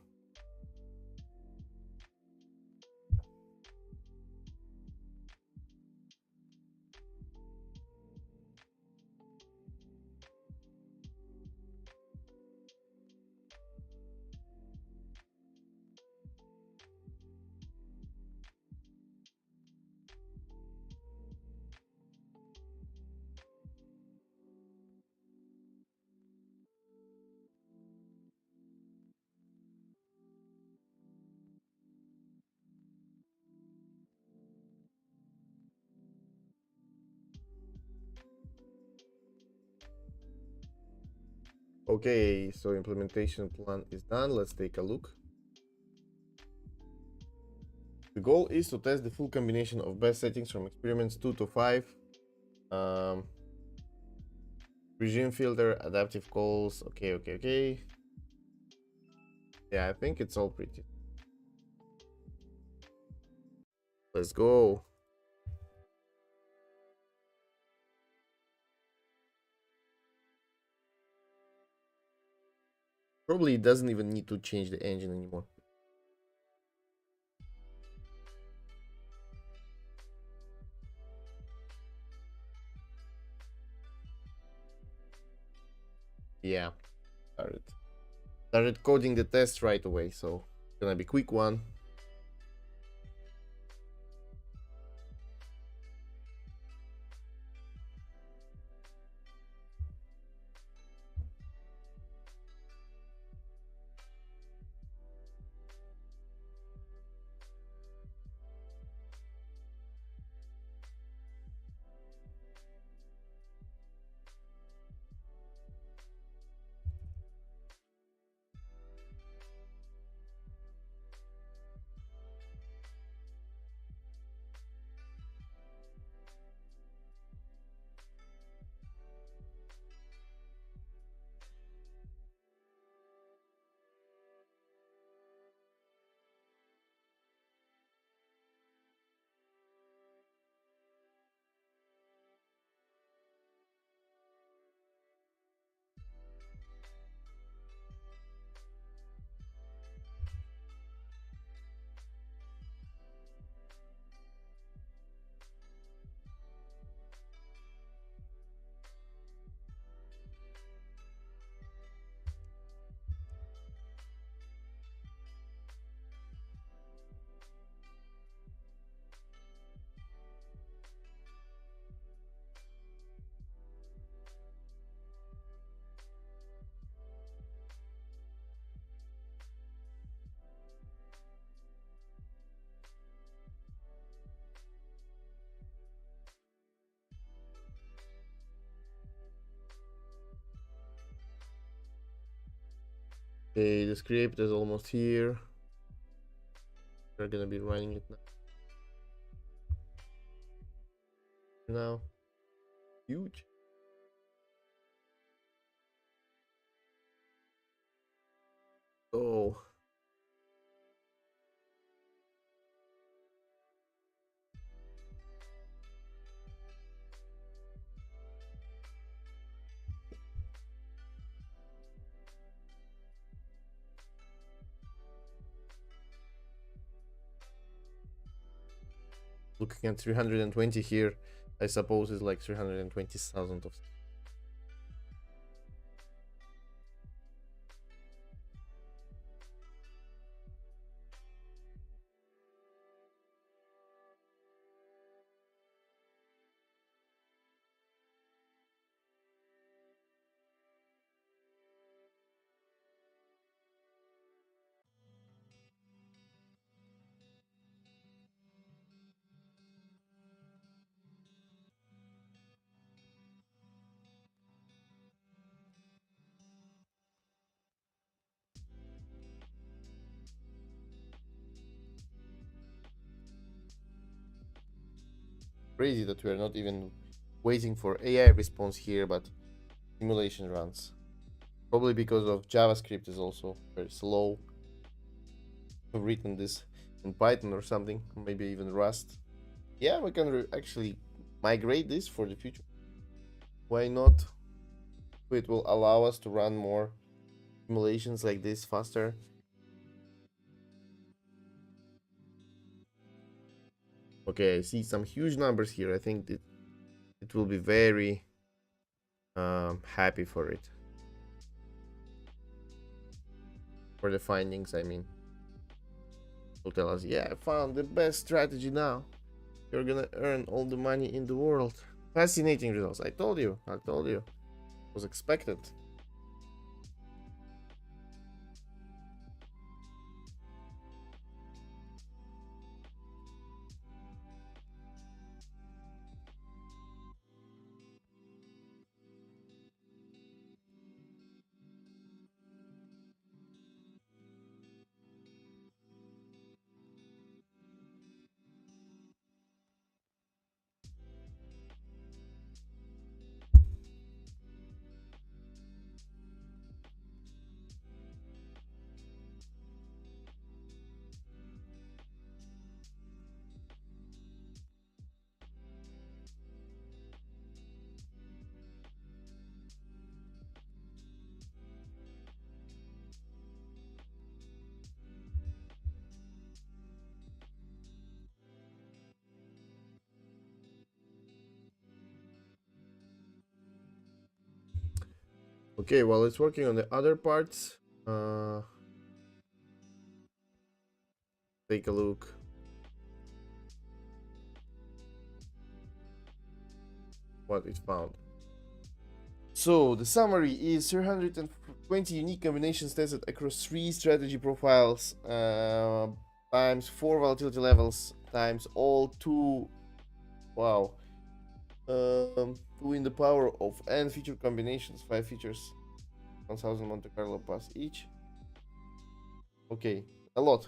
Okay, so implementation plan is done. Let's take a look. The goal is to test the full combination of best settings from experiments 2 to 5. Um, regime filter, adaptive calls. Okay. Yeah, I think it's all pretty. Let's go. Probably it doesn't even need to change the engine anymore. Yeah, started coding the test right away, so it's gonna be quick one. Okay, the script is almost here. We're gonna be running it now. Huge. Oh, looking at 320 here, I suppose is like 320,000 of. Crazy that we are not even waiting for AI response here, but simulation runs. Probably because of JavaScript is also very slow. I've written this in Python or something, maybe even Rust. Yeah, we can actually migrate this for the future. Why not? It will allow us to run more simulations like this faster. Okay, I see some huge numbers here. I think it will be very happy for it. For the findings, I mean. Will tell us, yeah, I found the best strategy now. You're gonna earn all the money in the world. Fascinating results. I told you. It was expected. Okay, while it's working on the other parts, take a look. What it found. So the summary is 320 unique combinations tested across 3 strategy profiles, times 4 volatility levels, times all 2. Wow. 2 in the power of n feature combinations, 5 features, 1000 Monte Carlo pass each. Okay, a lot.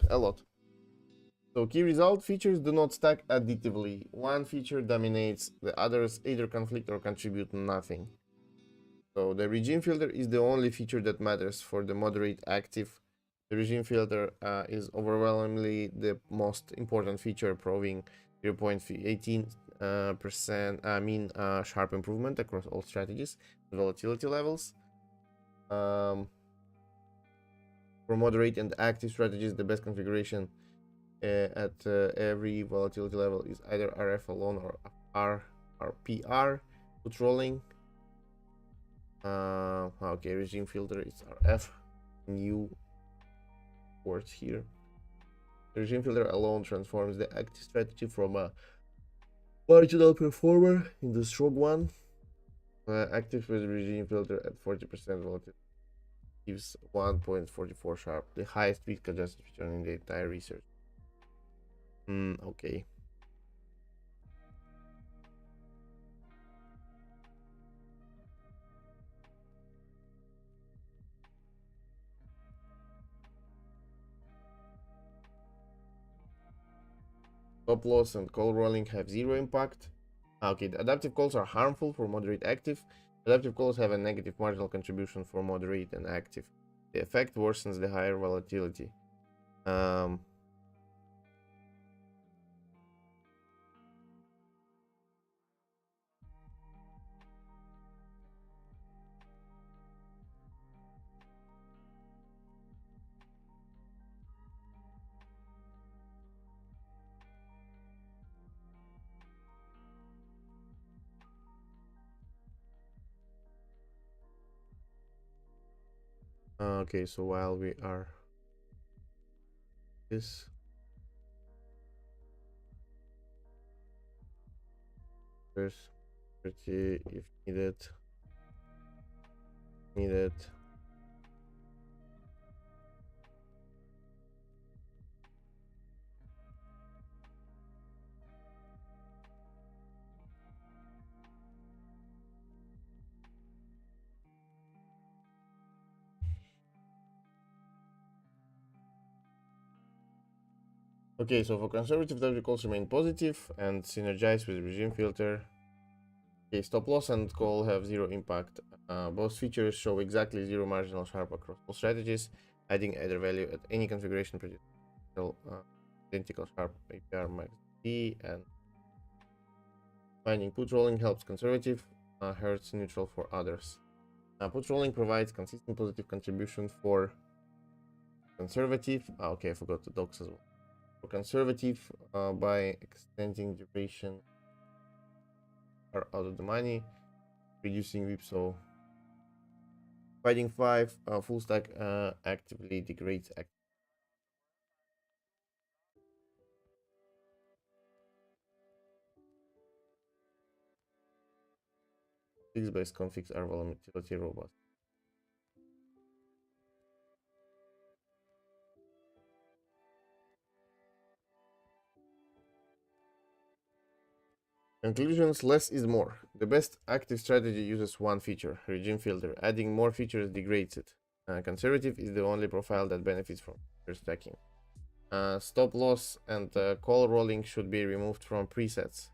So key result, features do not stack additively. One feature dominates, the others either conflict or contribute nothing. So the regime filter is the only feature that matters for the moderate active. The regime filter is overwhelmingly the most important feature, proving 0.18% mean sharp improvement across all strategies and volatility levels. For moderate and active strategies, the best configuration at every volatility level is either RF alone or RPR controlling. Okay, regime filter is RF. New words here. The regime filter alone transforms the active strategy from a marginal performer into a strong one. Active with regime filter at 40% volatility gives 1.44 sharp, the highest risk adjusted return in the entire research. Okay. Stop loss and call rolling have zero impact. Okay, the adaptive calls are harmful for moderate active. Adaptive calls have a negative marginal contribution for moderate and active. The effect worsens the higher volatility. Okay, so while we are this first pretty if needed. Okay, so for conservative, adaptive calls remain positive and synergize with regime filter. Okay, stop loss and call have zero impact. Both features show exactly zero marginal sharp across all strategies, adding either value at any configuration produced. identical sharp APR max D, and finding put rolling helps conservative, hurts neutral for others. Put rolling provides consistent positive contribution for conservative. Okay, I forgot the docs as well. For conservative, by extending duration are out of the money, reducing whip. So fighting 5 full stack actively degrades fixed-based configs are volatility robust. Conclusions: less is more. The best active strategy uses one feature, regime filter. Adding more features degrades it. Conservative is the only profile that benefits from feature stacking. Stop loss and call rolling should be removed from presets.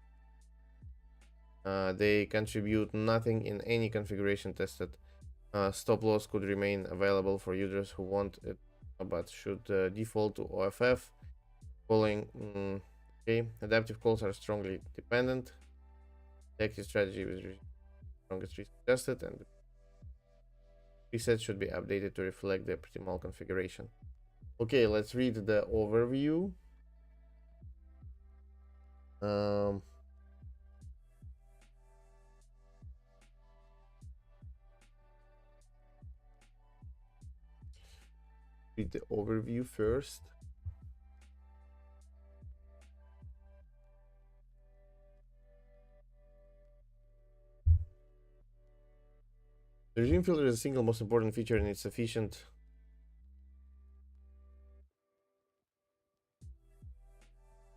They contribute nothing in any configuration tested. Stop loss could remain available for users who want it, but should default to OFF. Calling, okay. Adaptive calls are strongly dependent. The active strategy was strongest risk adjusted, and the preset should be updated to reflect the optimal configuration. Okay, let's read the overview. Read the overview first. The regime filter is the single most important feature and it's sufficient.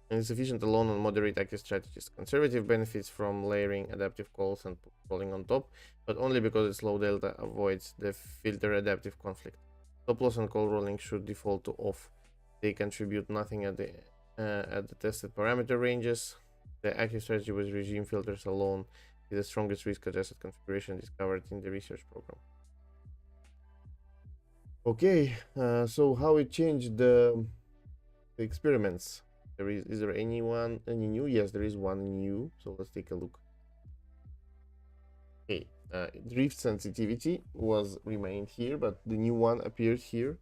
And it's sufficient alone on moderate active strategies. Conservative benefits from layering adaptive calls and calling on top, but only because its low delta avoids the filter adaptive conflict. Stop loss and call rolling should default to off. They contribute nothing at the tested parameter ranges. The active strategy with regime filters alone is the strongest risk adjusted configuration discovered in the research program. Okay, so how it changed the experiments? Is there any new? Yes, there is one new. So let's take a look. Okay, drift sensitivity was remained here, but the new one appeared here.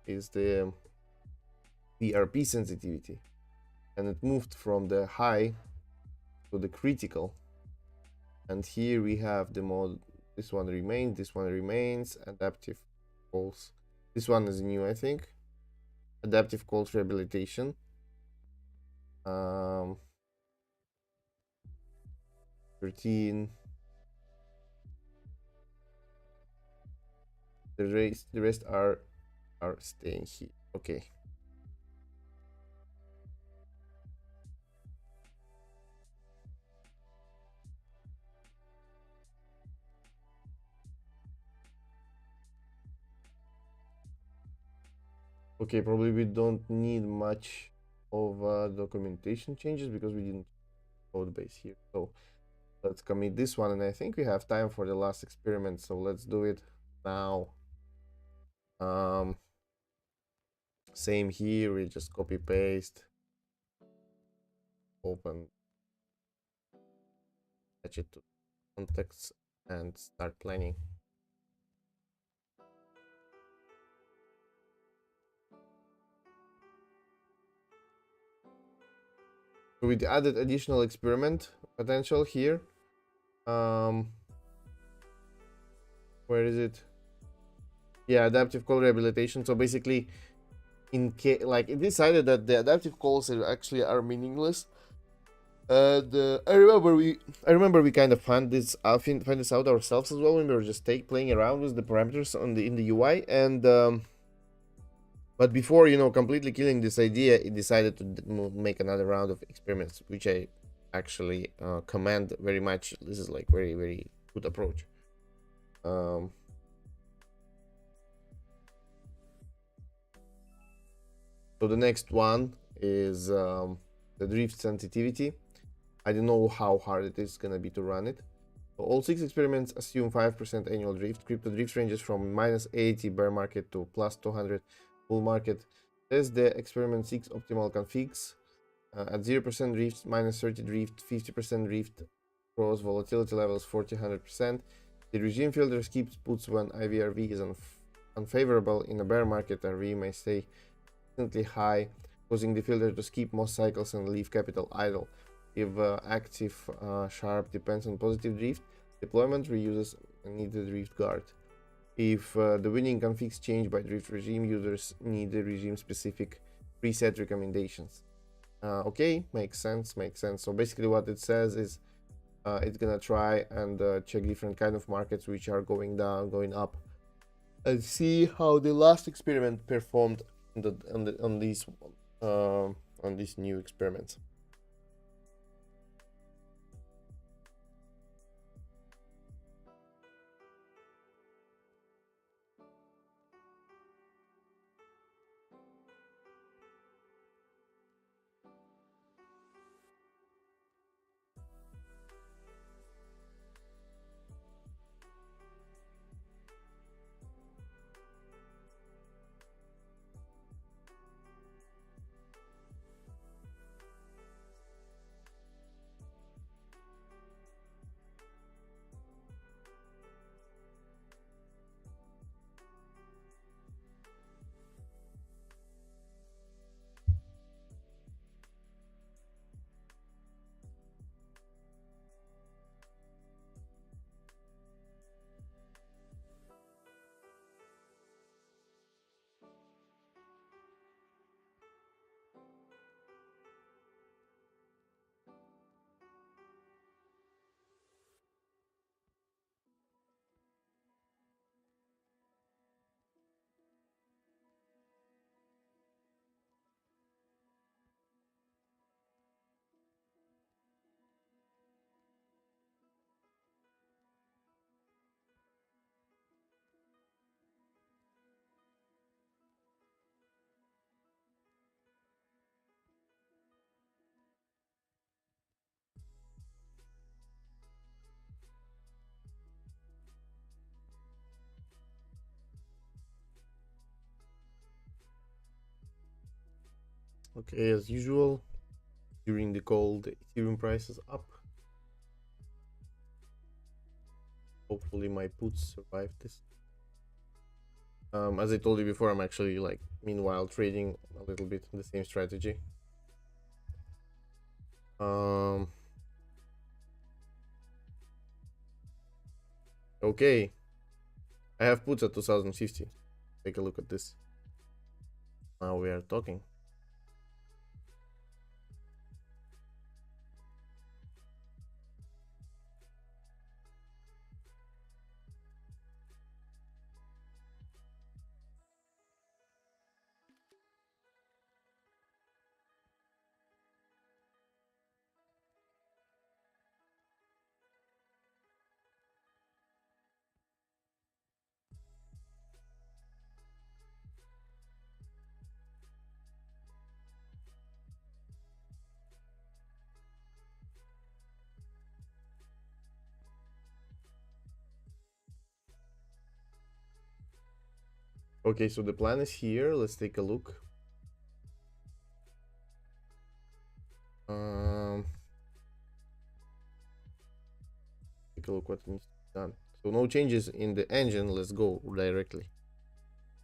Is the PRP sensitivity, and it moved from the high to the critical. And here we have the mode. This one remains. This one remains. Adaptive calls. This one is new, I think. Adaptive calls rehabilitation. 13. The rest are staying here. Okay. Okay, probably we don't need much of documentation changes because we didn't code base here. So let's commit this one, and I think we have time for the last experiment, so let's do it now. Same here, we just copy paste, open, attach it to context, and start planning. So we added additional experiment potential here. Where is it? Yeah, adaptive call rehabilitation. So basically, it decided that the adaptive calls actually are meaningless. I remember we kind of find this out ourselves as well when we were just playing around with the parameters in the UI, and but before completely killing this idea, it decided to make another round of experiments, which I actually commend very much. This is like very, very good approach. So the next one is the drift sensitivity. I don't know how hard it is gonna be to run it. So all 6 experiments assume 5% annual drift. Crypto drift ranges from -80 bear market to +200 bull market. Test the experiment 6 optimal configs at 0% drift, minus 30 drift, 50% drift, cross volatility levels 40 100%. The regime filter skips puts when IVRV is unfavorable. In a bear market, RV may stay consistently high, causing the filter to skip most cycles and leave capital idle. If active sharp depends on positive drift, deployment reuses needed drift guard. If the winning configs change by drift regime, users need the regime specific preset recommendations. Okay, makes sense, makes sense. So basically what it says is it's gonna try and check different kind of markets which are going down, going up, and see how the last experiment performed on these new experiments. Okay, as usual, during the call, the Ethereum price is up. Hopefully my puts survive this. As I told you before, I'm actually like meanwhile trading a little bit the same strategy. Okay, I have puts at 2050. Take a look at this. Now we are talking. Okay, so the plan is here. Let's take a look. Take a look what needs to be done. So no changes in the engine. Let's go directly.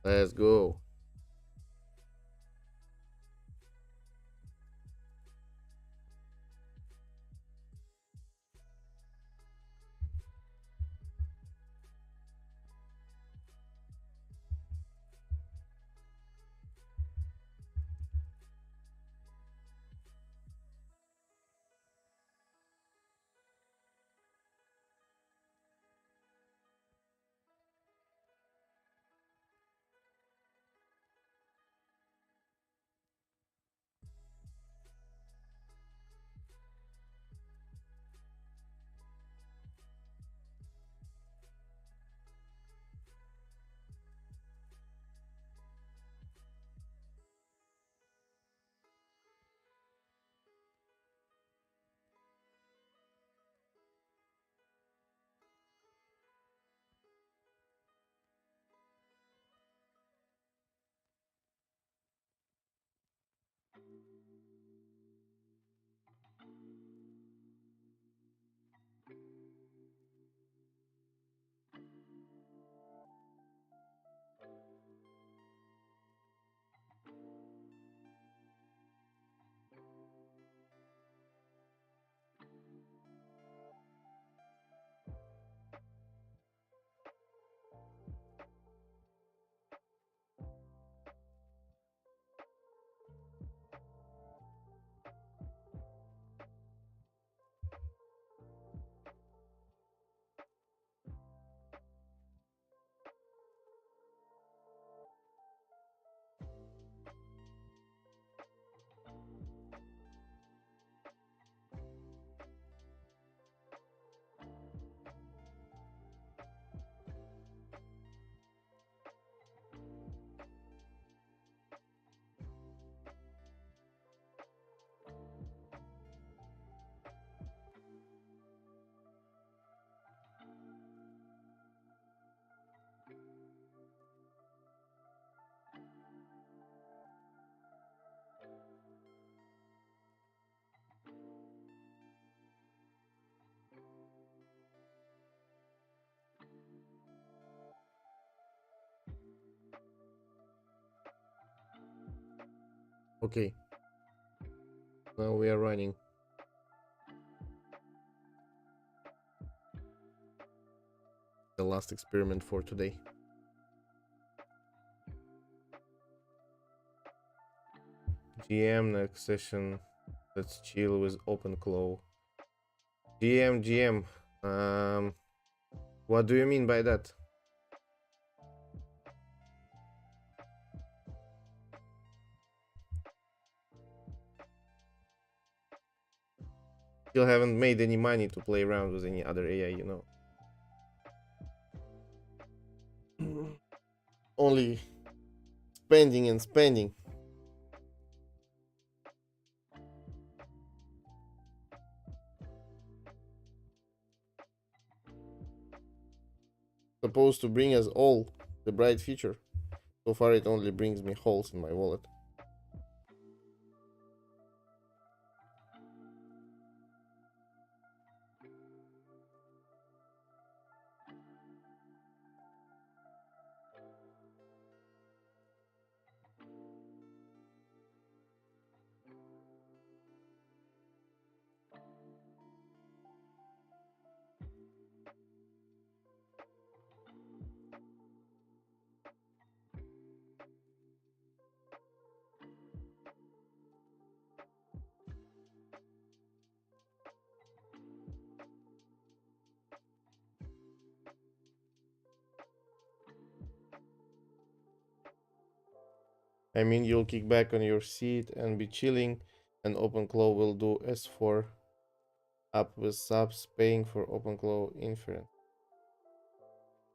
Let's go. Okay, now we are running the last experiment for today. GM next session. Let's chill with open claw. GM. What do you mean by that? Still haven't made any money to play around with any other AI, you know. Only spending and spending. Supposed to bring us all the bright future. So far, it only brings me holes in my wallet. I mean, you'll kick back on your seat and be chilling, and OpenClaw will do S4 up with subs paying for OpenClaw inference.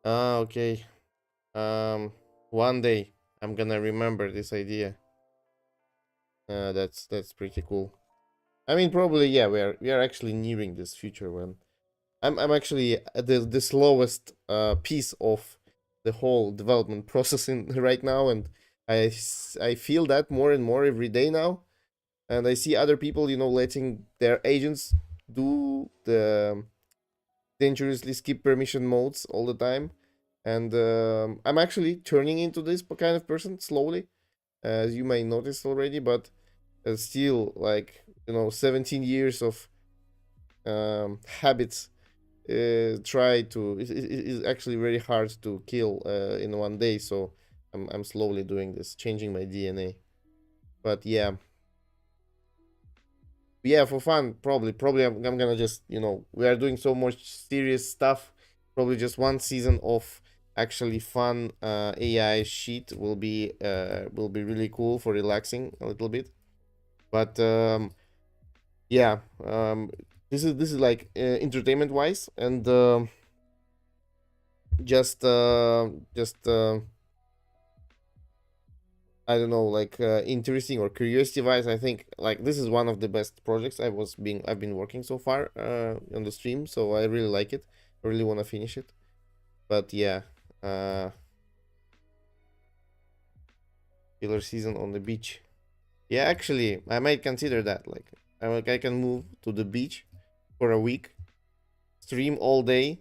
Ah, okay. One day I'm gonna remember this idea. That's pretty cool. I mean, probably yeah. We are actually nearing this future when I'm actually at the slowest piece of the whole development process in right now, and I feel that more and more every day now, and I see other people, letting their agents do the dangerously skip permission modes all the time, and I'm actually turning into this kind of person slowly, as you may notice already, but still, like 17 years of habits try to it is actually very hard to kill in one day, so I'm slowly doing this, changing my DNA. But yeah, for fun, probably I'm gonna just, we are doing so much serious stuff, probably just one season of actually fun AI shit will be really cool for relaxing a little bit. But yeah, this is like entertainment wise, and just I don't know, like interesting or curiosity wise, I think like this is one of the best projects I've been working so far on the stream, so I really like it. I really want to finish it. But yeah, uh filler season on the beach. Yeah, actually, I might consider that. I can move to the beach for a week, stream all day,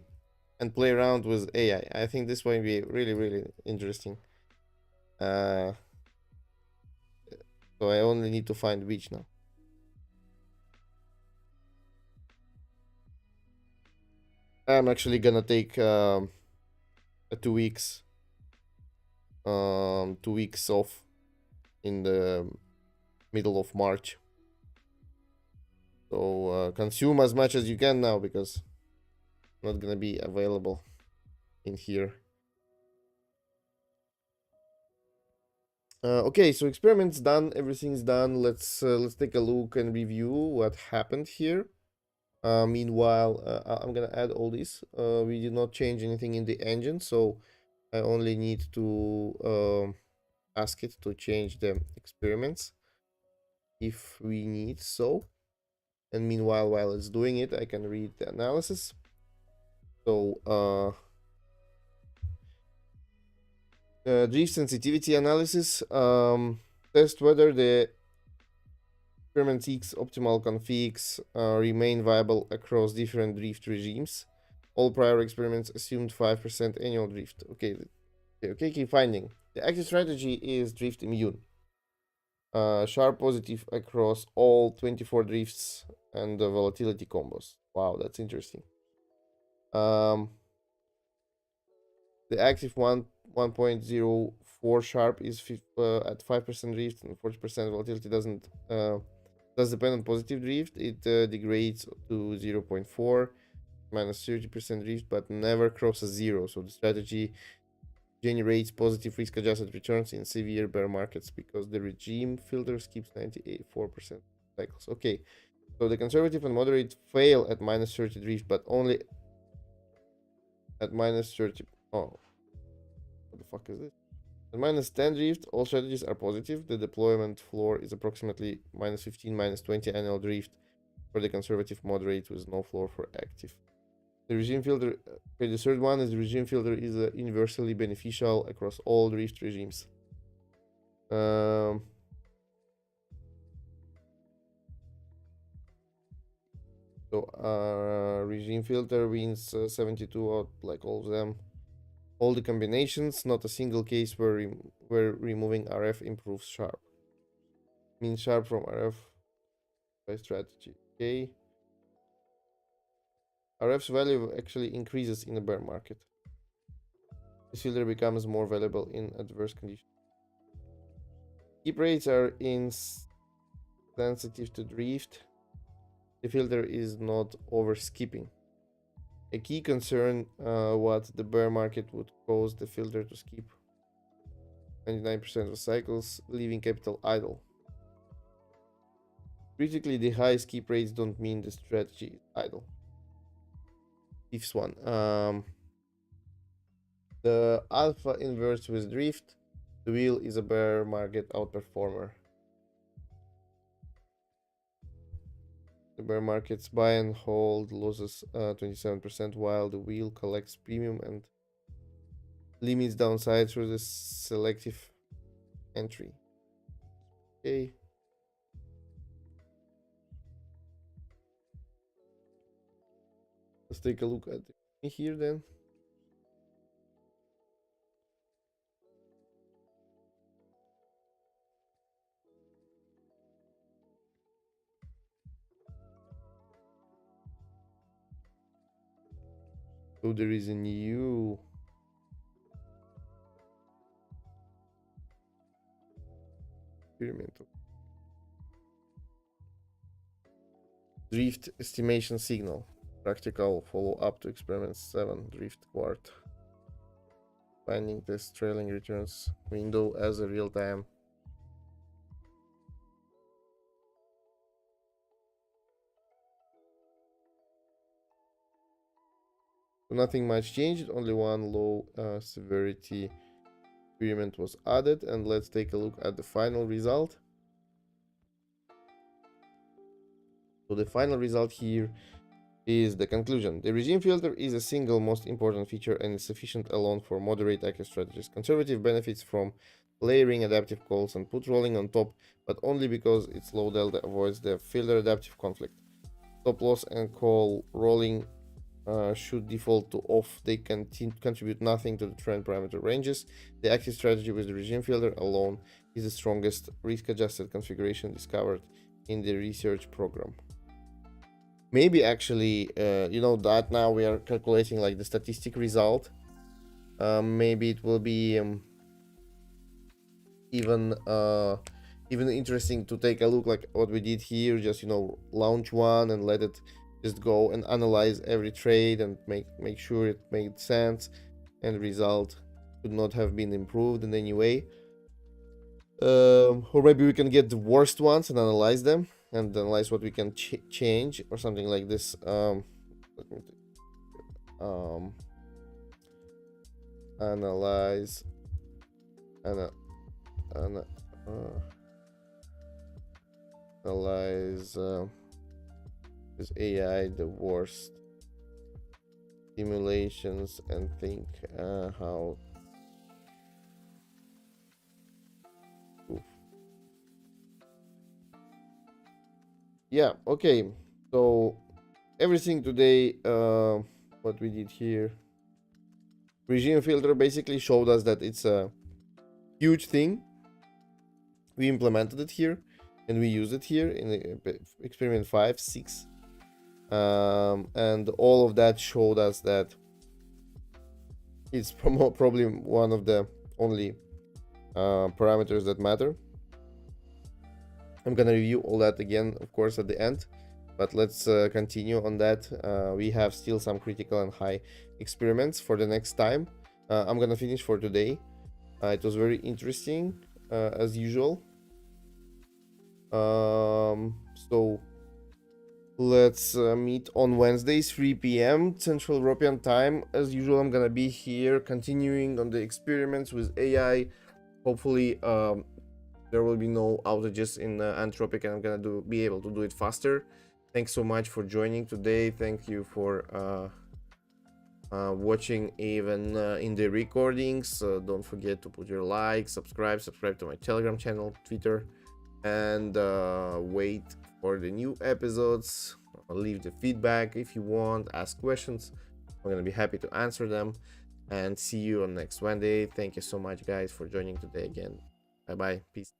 and play around with AI. I think this might be really, really interesting. Uh, so I only need to find beach now. I'm actually gonna take 2 weeks, 2 weeks off in the middle of March. So consume as much as you can now, because not gonna be available in here. Okay, so experiments done, everything's done. Let's take a look and review what happened here. Meanwhile, I'm gonna add all this. We did not change anything in the engine, so I only need to ask it to change the experiments if we need so. And meanwhile, while it's doing it, I can read the analysis. So drift sensitivity analysis, test whether the experiment seeks optimal configs remain viable across different drift regimes. All prior experiments assumed 5% annual drift. Okay, okay, keep finding. The active strategy is drift immune. Sharp positive across all 24 drifts and the volatility combos. Wow, that's interesting. Um, the active 1.04 sharp is at 5% drift and 40% volatility does depend on positive drift. It degrades to 0.4 minus 30% drift, but never crosses zero. So the strategy generates positive risk-adjusted returns in severe bear markets because the regime filter skips 94% cycles. Okay, so the conservative and moderate fail at minus 30 drift, but only at minus 30. Oh, what the fuck is this? At minus 10 drift, all strategies are positive. The deployment floor is approximately minus 15, minus 20 annual drift for the conservative moderate with no floor for active. The regime filter, okay, the third one is the regime filter is universally beneficial across all drift regimes. So regime filter wins 72 out like all of them. All the combinations, not a single case where removing RF improves sharp. Means sharp from RF by strategy. Okay. RF's value actually increases in a bear market. This filter becomes more valuable in adverse conditions. Keep rates are insensitive to drift. The filter is not over skipping. A key concern what the bear market would cause the filter to skip 99% of cycles, leaving capital idle. Critically, the high skip rates don't mean the strategy is idle. Fifth one. The alpha inverse with drift. The wheel is a bear market outperformer. The bear market's buy and hold loses 27%, while the wheel collects premium and limits downside through the selective entry. Okay. Let's take a look at it here then. So there is a new experiment of drift estimation signal. Practical follow-up to experiment 7 drift quart. Finding this trailing returns window as a real-time. So nothing much changed, only one low severity experiment was added, and let's take a look at the final result. So the final result here is the conclusion. The regime filter is a single most important feature and is sufficient alone for moderate active strategies. Conservative benefits from layering adaptive calls and put rolling on top, but only because its low delta avoids the filter adaptive conflict. Stop loss and call rolling should default to off. They contribute nothing to the trend parameter ranges. The active strategy with the regime filter alone is the strongest risk-adjusted configuration discovered in the research program. Maybe actually, that now we are calculating like the statistic result. Maybe it will be even interesting to take a look like what we did here. Just launch one and let it just go and analyze every trade and make sure it made sense and result could not have been improved in any way. Or maybe we can get the worst ones and analyze them and analyze what we can change or something like this. Analyze analyze with AI the worst simulations and think how. Oof. Yeah, okay, so everything today what we did here, regime filter basically showed us that it's a huge thing we implemented it here and we use it here in the experiment 5, 6, and all of that showed us that it's probably one of the only parameters that matter. I'm gonna review all that again, of course, at the end, but let's continue on that. We have still some critical and high experiments for the next time. I'm gonna finish for today. It was very interesting, as usual. So let's meet on Wednesday, 3 p.m. Central European time. As usual, I'm gonna be here continuing on the experiments with AI. Hopefully, there will be no outages in Anthropic, and I'm gonna be able to do it faster. Thanks so much for joining today. Thank you for watching even in the recordings. Don't forget to put your like, subscribe to my Telegram channel, Twitter, and wait for the new episodes. Leave the feedback if you want, ask questions. I'm gonna be happy to answer them, and see you on next Wednesday. Thank you so much, guys, for joining today again. Bye bye. Peace.